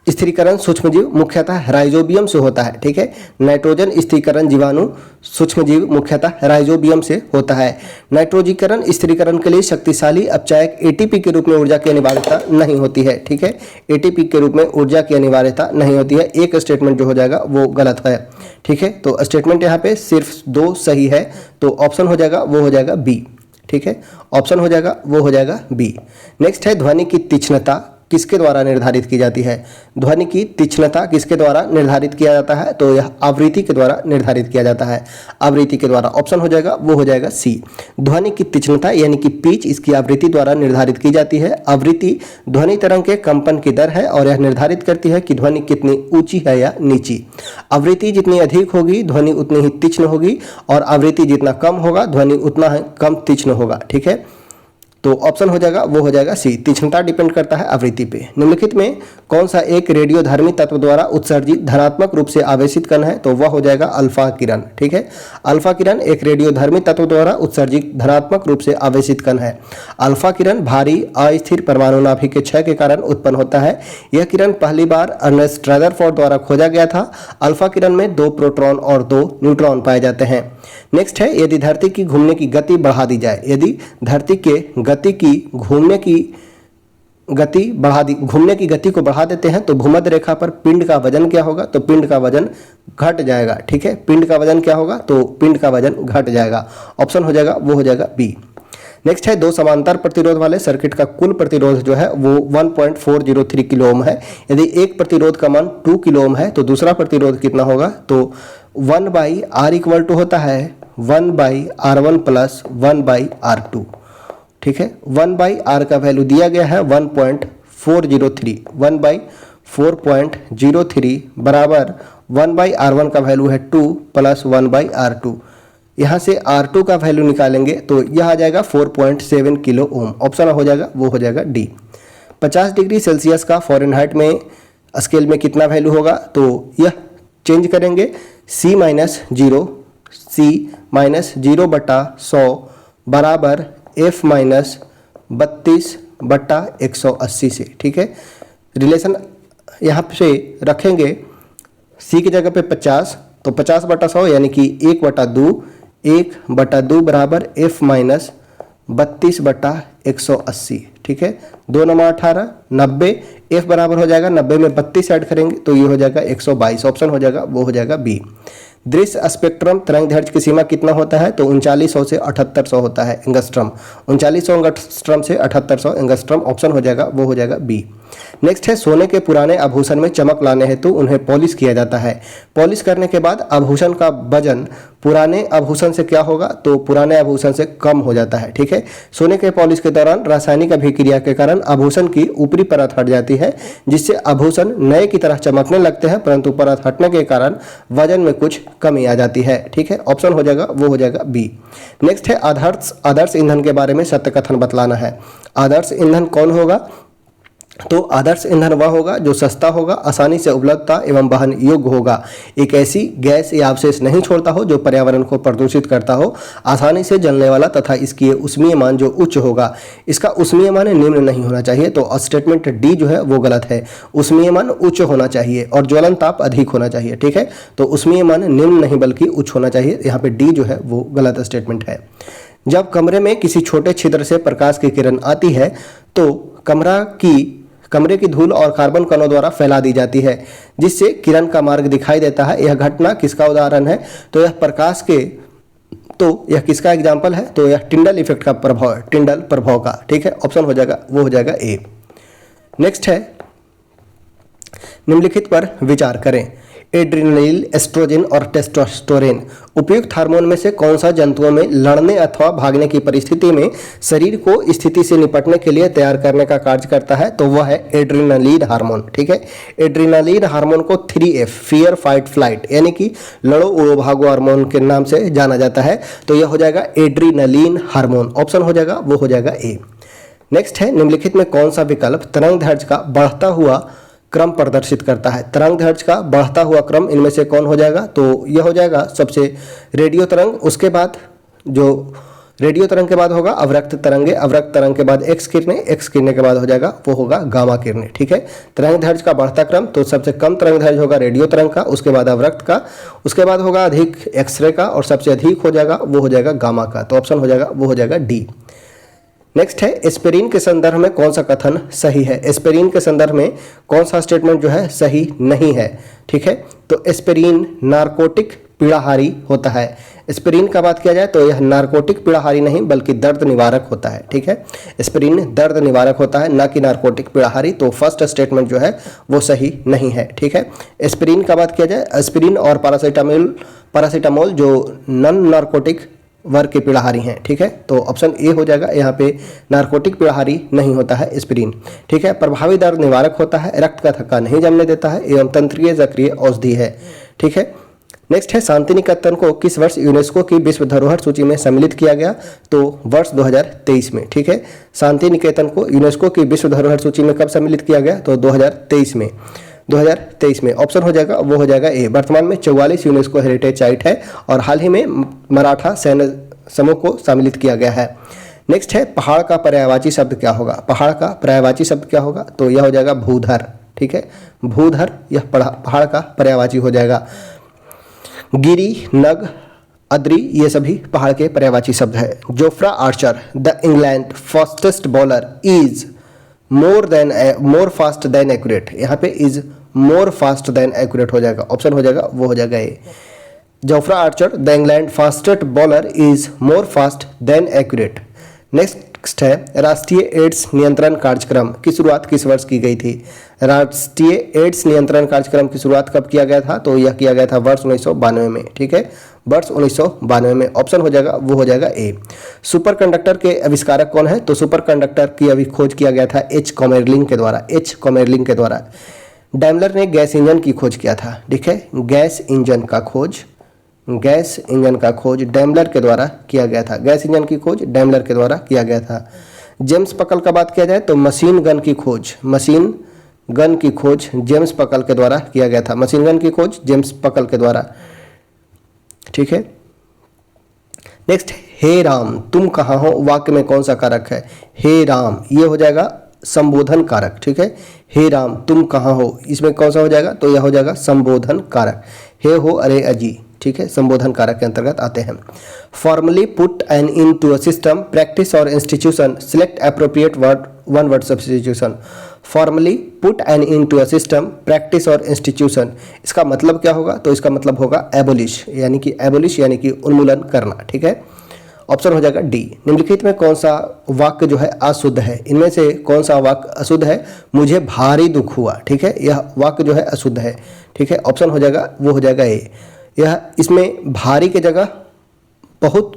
स्थिरीकरण सूक्ष्मजीव मुख्यतः राइजोबियम से होता है। ठीक है, नाइट्रोजन स्थिरीकरण जीवाणु सूक्ष्मजीव मुख्यतः राइजोबियम से होता है। नाइट्रोजीकरण स्थिरीकरण के लिए शक्तिशाली अपचायक एटीपी के रूप में ऊर्जा की अनिवार्यता नहीं होती है। ठीक है, एटीपी के रूप में ऊर्जा की अनिवार्यता नहीं होती है। एक स्टेटमेंट जो हो जाएगा वो गलत है। ठीक है, तो स्टेटमेंट यहाँ पे सिर्फ 2 सही है, तो ऑप्शन हो जाएगा, वो हो जाएगा बी। ठीक है, ऑप्शन हो जाएगा, वो हो जाएगा बी। नेक्स्ट है ध्वनि की तीक्ष्णता किसके द्वारा निर्धारित की जाती है। ध्वनि की तीक्ष्णता किसके द्वारा निर्धारित किया जाता है, तो यह आवृत्ति के द्वारा निर्धारित किया जाता है। आवृत्ति के द्वारा, ऑप्शन हो जाएगा, वो हो जाएगा सी। ध्वनि की तीक्ष्णता यानी कि पिच इसकी आवृत्ति द्वारा निर्धारित की जाती है। आवृत्ति ध्वनि तरंग के कंपन की दर है और यह निर्धारित करती है कि ध्वनि कितनी ऊंची है या नीची। आवृत्ति जितनी अधिक होगी ध्वनि उतनी ही तीक्ष्ण होगी और आवृत्ति जितना कम होगा ध्वनि उतना ही कम तीक्ष्ण होगा। ठीक है, तो ऑप्शन हो जाएगा, वो हो जाएगा सी। तीक्ष्णता डिपेंड करता है आवृत्ति पे। निम्नलिखित में कौन सा एक रेडियोधर्मी तत्व द्वारा उत्सर्जित धनात्मक रूप से आवेशित कण है, तो वह हो जाएगा अल्फा किरण। ठीक है, अल्फा किरण एक रेडियोधर्मी तत्व द्वारा उत्सर्जित धनात्मक रूप से आवेशित कण है। अल्फा किरण भारी अस्थिर परमाणु नाभिक के क्षय के कारण उत्पन्न होता है। यह किरण पहली बार अर्नेस्ट रदरफोर्ड द्वारा खोजा गया था। अल्फा किरण में 2 प्रोटॉन और 2 न्यूट्रॉन पाए जाते हैं। नेक्स्ट है यदि धरती की घूमने की गति बढ़ा दी जाए। यदि धरती के घूमने की गति को बढ़ा देते हैं तो भूमध्य रेखा पर पिंड का वजन क्या होगा, तो पिंड का वजन घट जाएगा। ठीक है, पिंड का वजन क्या होगा, तो पिंड का वजन घट जाएगा। ऑप्शन हो जाएगा, वो हो जाएगा बी। नेक्स्ट है 2 समांतर प्रतिरोध वाले सर्किट का कुल प्रतिरोध जो है वो 1.403 किलो ओम है। यदि एक प्रतिरोध का मान 2 किलो ओम है तो दूसरा प्रतिरोध कितना होगा, तो 1/R इक्वल टू होता है 1/R1 प्लस 1/R2। ठीक है, 1/R का वैल्यू दिया गया है 1.403, 1/4.03 बराबर 1/R1 का वैल्यू है 2 प्लस 1/R2। यहाँ से R2 का वैल्यू निकालेंगे तो यह आ जाएगा 4.7 किलो ओम। ऑप्शन हो जाएगा, वो हो जाएगा डी। 50 डिग्री सेल्सियस का फ़ारेनहाइट में स्केल में कितना वैल्यू होगा, तो यह चेंज करेंगे C-0 बटा 100 बराबर F- 32/180 से, ठीक है। रिलेशन यहाँ पे रखेंगे, सी की जगह पे 50, तो 50/100 यानी कि 1/2, 1/2 बराबर f माइनस 32/180, ठीक है। 2 9 18, 90, f बराबर हो जाएगा 90 में 32 ऐड करेंगे तो ये हो जाएगा 122। ऑप्शन हो जाएगा वो हो जाएगा बी। दृश्य स्पेक्ट्रम तरंग दैर्ध्य की सीमा कितना होता है, तो 3900 से 7800 होता है एंगस्ट्रम। 3900 एंगस्ट्रम से 7800 एंगस्ट्रम, ऑप्शन हो जाएगा वो हो जाएगा बी। नेक्स्ट है, सोने के पुराने आभूषण में चमक लाने हेतु उन्हें पॉलिश किया जाता है। पॉलिश करने के बाद आभूषण का वजन पुराने आभूषण से क्या होगा, तो पुराने आभूषण से कम हो जाता है, ठीक है। सोने के पॉलिश के दौरान रासायनिक अभिक्रिया के कारण आभूषण की ऊपरी परत हट जाती है, जिससे आभूषण नए की तरह चमकने लगते हैं, परंतु परत हटने के कारण वजन में कुछ कमी आ जाती है, ठीक है। ऑप्शन हो जाएगा वो हो जाएगा बी। नेक्स्ट है, आदर्श ईंधन के बारे में सत्य कथन बतलाना है। आदर्श ईंधन कौन होगा, तो आदर्श ईंधन वह होगा जो सस्ता होगा, आसानी से उपलब्धता एवं वहन योग्य होगा, एक ऐसी गैस या अवशेष नहीं छोड़ता हो जो पर्यावरण को प्रदूषित करता हो, आसानी से जलने वाला तथा इसकी उष्मीय मान जो उच्च होगा। इसका उष्मीय मान निम्न नहीं होना चाहिए, तो स्टेटमेंट डी जो है वो गलत है। उष्मीय मान उच्च होना चाहिए और ज्वलन ताप अधिक होना चाहिए, ठीक है। तो उष्मीय मान निम्न नहीं बल्कि उच्च होना चाहिए, यहाँ पे डी जो है वो गलत स्टेटमेंट है। जब कमरे में किसी छोटे छिद्र से प्रकाश की किरण आती है तो कमरे की धूल और कार्बन कणों द्वारा फैला दी जाती है, जिससे किरण का मार्ग दिखाई देता है। यह घटना किसका उदाहरण है, तो यह किसका एग्जाम्पल है, तो यह टिंडल इफेक्ट का प्रभाव है, टिंडल प्रभाव का, ठीक है। ऑप्शन हो जाएगा वो हो जाएगा ए। नेक्स्ट है, निम्नलिखित पर विचार करें। एड्रिनलिन, एस्ट्रोजन और टेस्टोस्टेरोन उपयुक्त हार्मोन में से कौन सा जंतुओं में लड़ने अथवा भागने की परिस्थिति में शरीर को स्थिति से निपटने के लिए तैयार करने का कार्य करता है, तो वह है एड्रिनलिन हार्मोन, ठीक है। एड्रिनलिन हार्मोन को 3F फियर फाइट फ्लाइट यानी कि लड़ो उड़ो भागो हार्मोन के नाम से जाना जाता है, तो यह हो जाएगा एड्रिनलिन हार्मोन। ऑप्शन हो जाएगा वो हो जाएगा ए। नेक्स्ट है, निम्नलिखित में कौन सा विकल्प तरंग दैर्ध्य का बढ़ता हुआ क्रम प्रदर्शित करता है। तरंग दैर्ध्य का बढ़ता हुआ क्रम इनमें से कौन हो जाएगा, तो यह हो जाएगा सबसे रेडियो तरंग, उसके बाद जो रेडियो तरंग के बाद होगा अवरक्त तरंगे, अवरक्त तरंग के बाद एक्स किरणें, एक्स किरणें के बाद हो जाएगा वो होगा गामा किरणें, ठीक है। तरंग दैर्ध्य का बढ़ता क्रम, तो सबसे कम तरंग दैर्ध्य होगा रेडियो तरंग का, उसके बाद अवरक्त का, उसके बाद होगा अधिक एक्सरे का और सबसे अधिक हो जाएगा वो हो जाएगा गामा का। तो ऑप्शन हो जाएगा वो हो जाएगा डी। नेक्स्ट है, एस्पिरिन के संदर्भ में कौन सा कथन सही है। एस्पिरिन के संदर्भ में कौन सा स्टेटमेंट जो है सही नहीं है, ठीक है। तो एस्पिरिन नारकोटिक पीड़ाहारी होता है। एस्पिरिन का बात किया जाए तो यह नारकोटिक पीड़ाहारी नहीं बल्कि दर्द निवारक होता है, ठीक है। एस्पिरिन दर्द निवारक होता है, ना कि नारकोटिक पीड़ाहारी, तो फर्स्ट स्टेटमेंट जो है वो सही नहीं है, ठीक है। एस्पिरिन का बात किया जाए, एस्पिरिन और पैरासीटामोल जो नॉन नारकोटिक वर्ग के पीड़ाहारी हैं, ठीक है। तो ऑप्शन ए हो जाएगा, यहाँ पे नारकोटिक पीड़ाहारी नहीं होता है एस्पिरिन, ठीक है। प्रभावी दर्द निवारक होता है, रक्त का थक्का नहीं जमने देता है एवं तंत्रीय सक्रिय औषधि है, ठीक है। नेक्स्ट है, शांति निकेतन को किस वर्ष यूनेस्को की विश्व धरोहर सूची में सम्मिलित किया गया, तो वर्ष 2023 में, ठीक है। शांति निकेतन को यूनेस्को की विश्व धरोहर सूची में कब सम्मिलित किया गया, तो 2023 में, 2023 में। ऑप्शन हो जाएगा वो हो जाएगा ए। वर्तमान में 44 यूनेस्को हेरिटेज साइट है और हाल ही में मराठा सैन्य समूह को सम्मिलित किया गया है। नेक्स्ट है, पहाड़ का पर्यायवाची शब्द क्या होगा। पहाड़ का पर्यायवाची शब्द क्या होगा, तो यह हो जाएगा भूधर, ठीक है। भूधर यह पहाड़ का पर्यायवाची हो जाएगा। गिरी, नग, अद्री ये सभी पहाड़ के पर्यायवाची शब्द है। Jofra Archer, the England fastest bowler, is more fast than accurate, यहाँ पे is more fast than accurate हो जाएगा। ऑप्शन हो जाएगा वो हो जाएगा A. Jofra Archer the England fastest bowler is more fast than accurate. Next है, राष्ट्रीय एड्स नियंत्रण कार्यक्रम की शुरुआत किस वर्ष की गई थी। राष्ट्रीय एड्स नियंत्रण कार्यक्रम की शुरुआत कब किया गया था, तो यह किया गया था वर्ष 1992 में, ठीक है। वर्ष 1992 में। ऑप्शन हो जाएगा वो हो जाएगा ए। सुपर कंडक्टर के आविष्कारक कौन है, तो सुपर कंडक्टर की अभी खोज किया गया था एच कॉमेरलिन के द्वारा, एच कॉमेरलिन के द्वारा। डैमलर ने गैस इंजन की खोज किया था, ठीक है। गैस इंजन का खोज डैमलर के द्वारा किया गया था। गैस इंजन की खोज डैमलर के द्वारा किया गया था। जेम्स पकल का बात किया जाए तो मशीन गन की खोज जेम्स पकल के द्वारा किया गया था। मशीन गन की खोज जेम्स पकल के द्वारा, ठीक है। नेक्स्ट, हे राम तुम कहाँ हो वाक्य में कौन सा कारक है? हे राम, ये हो जाएगा संबोधन कारक। ठीक है, हे राम तुम कहाँ हो, इसमें कौन सा हो जाएगा? तो यह हो जाएगा संबोधन कारक। हे हो अरे अजी, ठीक है, संबोधन कारक के अंतर्गत आते हैं। Formally put an end to a system, practice और institution, select appropriate word, one word substitution. Formally put an end to a system, practice और इंस्टीट्यूशन, इसका मतलब क्या होगा? तो इसका मतलब होगा एबोलिश, यानी कि उन्मूलन करना। ठीक है, ऑप्शन हो जाएगा डी। निम्नलिखित में कौन सा वाक्य जो है अशुद्ध है? इनमें से कौन सा वाक्य अशुद्ध है? मुझे भारी दुख हुआ। ठीक है, यह वाक्य जो है अशुद्ध है। ठीक है, ऑप्शन हो जाएगा, वो हो जाएगा ए। यह इसमें भारी के जगह बहुत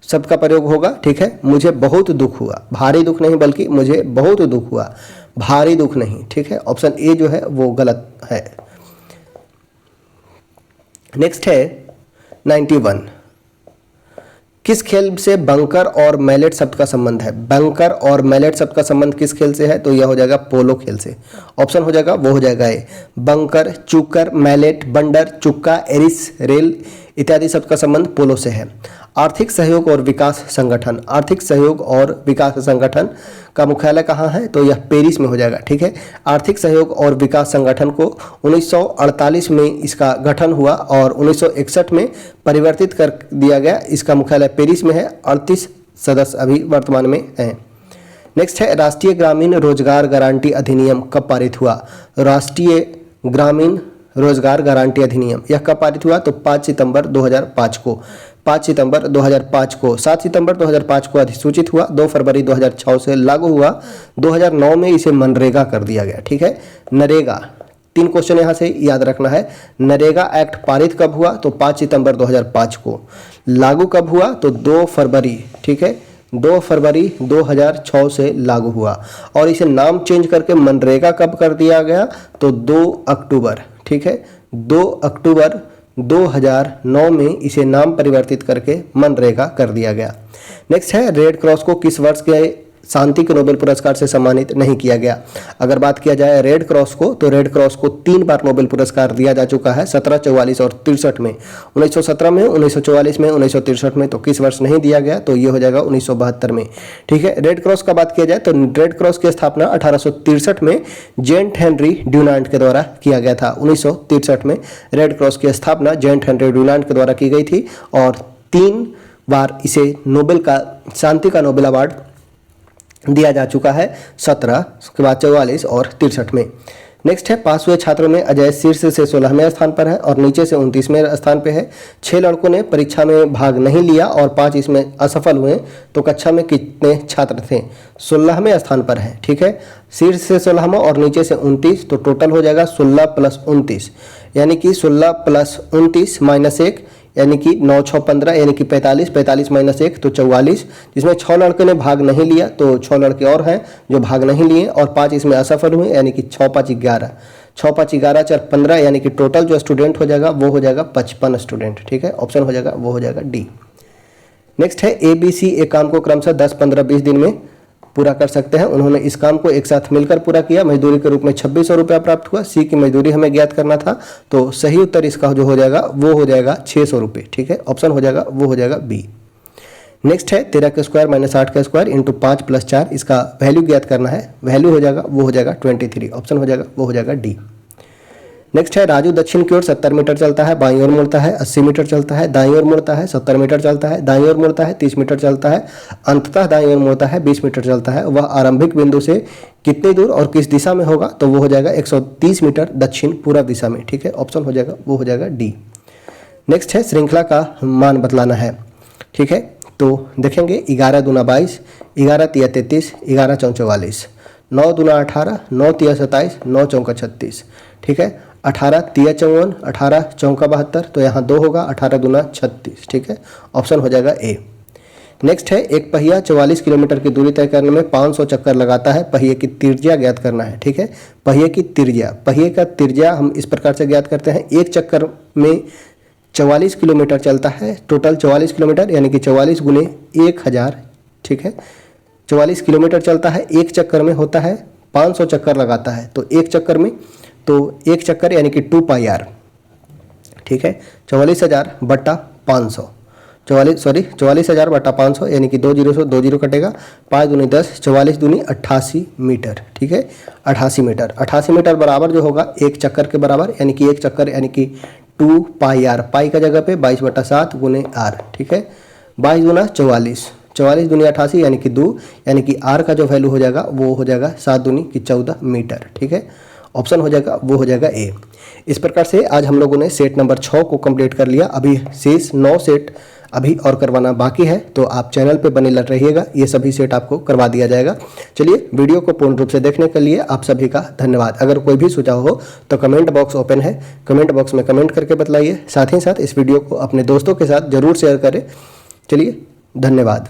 शब्द का प्रयोग होगा। ठीक है, मुझे बहुत दुख हुआ, भारी दुख नहीं बल्कि मुझे बहुत दुख हुआ, भारी दुख नहीं। ठीक है, ऑप्शन ए जो है वो गलत है। नेक्स्ट है 91। किस खेल से बंकर और मैलेट शब्द का संबंध है? बंकर और मैलेट शब्द का संबंध किस खेल से है? तो यह हो जाएगा पोलो खेल से। ऑप्शन हो जाएगा, वो हो जाएगा ए। बंकर, चूकर, मैलेट, बंडर, चुक्का, एरिस, रेल इत्यादि शब्द का संबंध पोलो से है। आर्थिक सहयोग और विकास संगठन, आर्थिक सहयोग और विकास संगठन का मुख्यालय कहाँ है? तो यह पेरिस में हो जाएगा। ठीक है, आर्थिक सहयोग और विकास संगठन को 1948 में इसका गठन हुआ और 1961 में परिवर्तित कर दिया गया। इसका मुख्यालय पेरिस में है। 38 सदस्य अभी वर्तमान में हैं। नेक्स्ट है राष्ट्रीय ग्रामीण रोजगार गारंटी अधिनियम कब पारित हुआ? राष्ट्रीय ग्रामीण रोजगार गारंटी अधिनियम यह कब पारित हुआ? तो 5 सितंबर 2005 को। 5 सितंबर 2005 को। 7 सितंबर 2005 को अधिसूचित हुआ। 2 फरवरी 2006 से लागू हुआ। 2009 में इसे मनरेगा कर दिया गया। ठीक है, नरेगा, 3 क्वेश्चन यहाँ से याद रखना है। नरेगा एक्ट पारित कब हुआ? तो 5 सितंबर 2005 को। लागू कब हुआ? तो 2 फरवरी। ठीक है, 2 फरवरी 2006 से लागू हुआ। और इसे नाम चेंज करके मनरेगा कब कर दिया गया? तो 2 अक्टूबर। ठीक है, 2 अक्टूबर 2009 में इसे नाम परिवर्तित करके मनरेगा कर दिया गया। नेक्स्ट है रेड क्रॉस को किस वर्ष के शांति के नोबेल पुरस्कार से सम्मानित नहीं किया गया? अगर बात किया जाए रेड क्रॉस को, तो रेड क्रॉस को 3 बार नोबेल पुरस्कार दिया जा चुका है, 17, 44 और 63 में। 1917 में, 1944 में, 1963 में। तो किस वर्ष नहीं दिया गया? तो ये हो जाएगा 1972 में। ठीक है, रेड क्रॉस का बात किया जाए तो रेड क्रॉस की स्थापना 1863 में जेंट हेनरी ड्यूनांट के द्वारा किया गया था। 1963 में रेड क्रॉस की स्थापना जेंट हेनरी ड्यूनांट के द्वारा की गई थी और 3 बार इसे नोबेल का शांति का नोबेल अवार्ड दिया जा चुका है, 17, उसके बाद 44 और 63 में। नेक्स्ट है पास हुए छात्रों में अजय शीर्ष से 16वें स्थान पर है और नीचे से 29वें स्थान पे है। 6 लड़कों ने परीक्षा में भाग नहीं लिया और 5 इसमें असफल हुए। तो कक्षा में कितने छात्र थे? 16वें स्थान पर है। ठीक है, शीर्ष से 16वां और नीचे से 29, तो टोटल हो जाएगा 16 + 29, यानी कि 16 + 29 - 1 यानी कि 9, 6, 15 यानी कि 45, 45 - 1 तो 44, जिसमें 6 लड़के ने भाग नहीं लिया तो 6 लड़के और हैं जो भाग नहीं लिए और 5 इसमें असफल हुए, यानी कि 6, 5, 11, 6, 5, 11, 4, 15, यानी कि टोटल जो स्टूडेंट हो जाएगा वो हो जाएगा 55 स्टूडेंट। ठीक है, ऑप्शन हो जाएगा, वो हो जाएगा डी। नेक्स्ट है ABC एक काम को क्रमशः 10, 15, 20 दिन में पूरा कर सकते हैं। उन्होंने इस काम को एक साथ मिलकर पूरा किया। मजदूरी के रूप में 2600 रुपया प्राप्त हुआ। सी की मजदूरी हमें ज्ञात करना था, तो सही उत्तर इसका जो हो जाएगा वो हो जाएगा 600 रुपये। ठीक है, ऑप्शन हो जाएगा, वो हो जाएगा बी। नेक्स्ट है 13 का स्क्वायर - 8 का स्क्वायर इंटू 5 + 4, इसका वैल्यू ज्ञात करना है। वैल्यू हो जाएगा, वो हो जाएगा 23। ऑप्शन हो जाएगा, वो हो जाएगा डी। नेक्स्ट है राजू दक्षिण की ओर 70 मीटर चलता है, बाईं ओर मुड़ता है 80 मीटर चलता है, दाईं ओर मुड़ता है 70 मीटर चलता है, दाईं ओर मुड़ता है 30 मीटर चलता है, अंततः दाईं ओर मुड़ता है 20 मीटर चलता है। वह आरंभिक बिंदु से कितनी दूर और किस दिशा में होगा? तो वो हो जाएगा 130 मीटर दक्षिण पूर्व दिशा में। ठीक है, ऑप्शन हो जाएगा, वो हो जाएगा डी। नेक्स्ट है श्रृंखला का मान बतलाना है। ठीक है, तो देखेंगे 11 दूना 22, 11 तिया 33, 11 चौं 44, 9 दूना 18, 9 तिया 27, 9 चौका 36। ठीक है, 18 तिया 54, 18 चौका 72, तो यहाँ 2 होगा, 18 दूना 36। ठीक है, ऑप्शन हो जाएगा ए। नेक्स्ट है एक पहिया 44 किलोमीटर की दूरी तय करने में 500 चक्कर लगाता है। पहिए की त्रिज्या ज्ञात करना है। ठीक है, पहिए की त्रिज्या, पहिए का त्रिज्या हम इस प्रकार से ज्ञात करते हैं। एक चक्कर में 44 किलोमीटर चलता है, टोटल 44 किलोमीटर, यानी कि 44 गुने 1000। ठीक है, 44 किलोमीटर चलता है, एक चक्कर में होता है 500 चक्कर लगाता है, तो एक चक्कर में, तो एक चक्कर यानी कि 2 पाई r। ठीक है, 44,000 बट्टा 500, 44,000 बटा 500 यानी कि 2 जीरो से 2 जीरो कटेगा, 5 दूनी 10, 44 दूनी 88 मीटर। ठीक है, 88 मीटर। 88 मीटर बराबर जो होगा एक चक्कर के बराबर, यानी कि एक चक्कर यानी कि 2 पाई आर, पाई का जगह पे 22/7 गुने आर। ठीक है, 22 दूना 44, 44 दूनी 88 यानी कि 2, यानी कि आर का जो वैल्यू हो जाएगा वो हो जाएगा 7 दूनी की 14 मीटर। ठीक है, ऑप्शन हो जाएगा वो हो जाएगा ए। इस प्रकार से आज हम लोगों ने सेट नंबर 6 को कंप्लीट कर लिया। अभी शेष 9 सेट अभी और करवाना बाकी है, तो आप चैनल पे बने रहिएगा, ये सभी सेट आपको करवा दिया जाएगा। चलिए, वीडियो को पूर्ण रूप से देखने के लिए आप सभी का धन्यवाद। अगर कोई भी सुझाव हो तो कमेंट बॉक्स ओपन है, कमेंट बॉक्स में कमेंट करके बतलाइए। साथ ही साथ इस वीडियो को अपने दोस्तों के साथ जरूर शेयर करें। चलिए, धन्यवाद।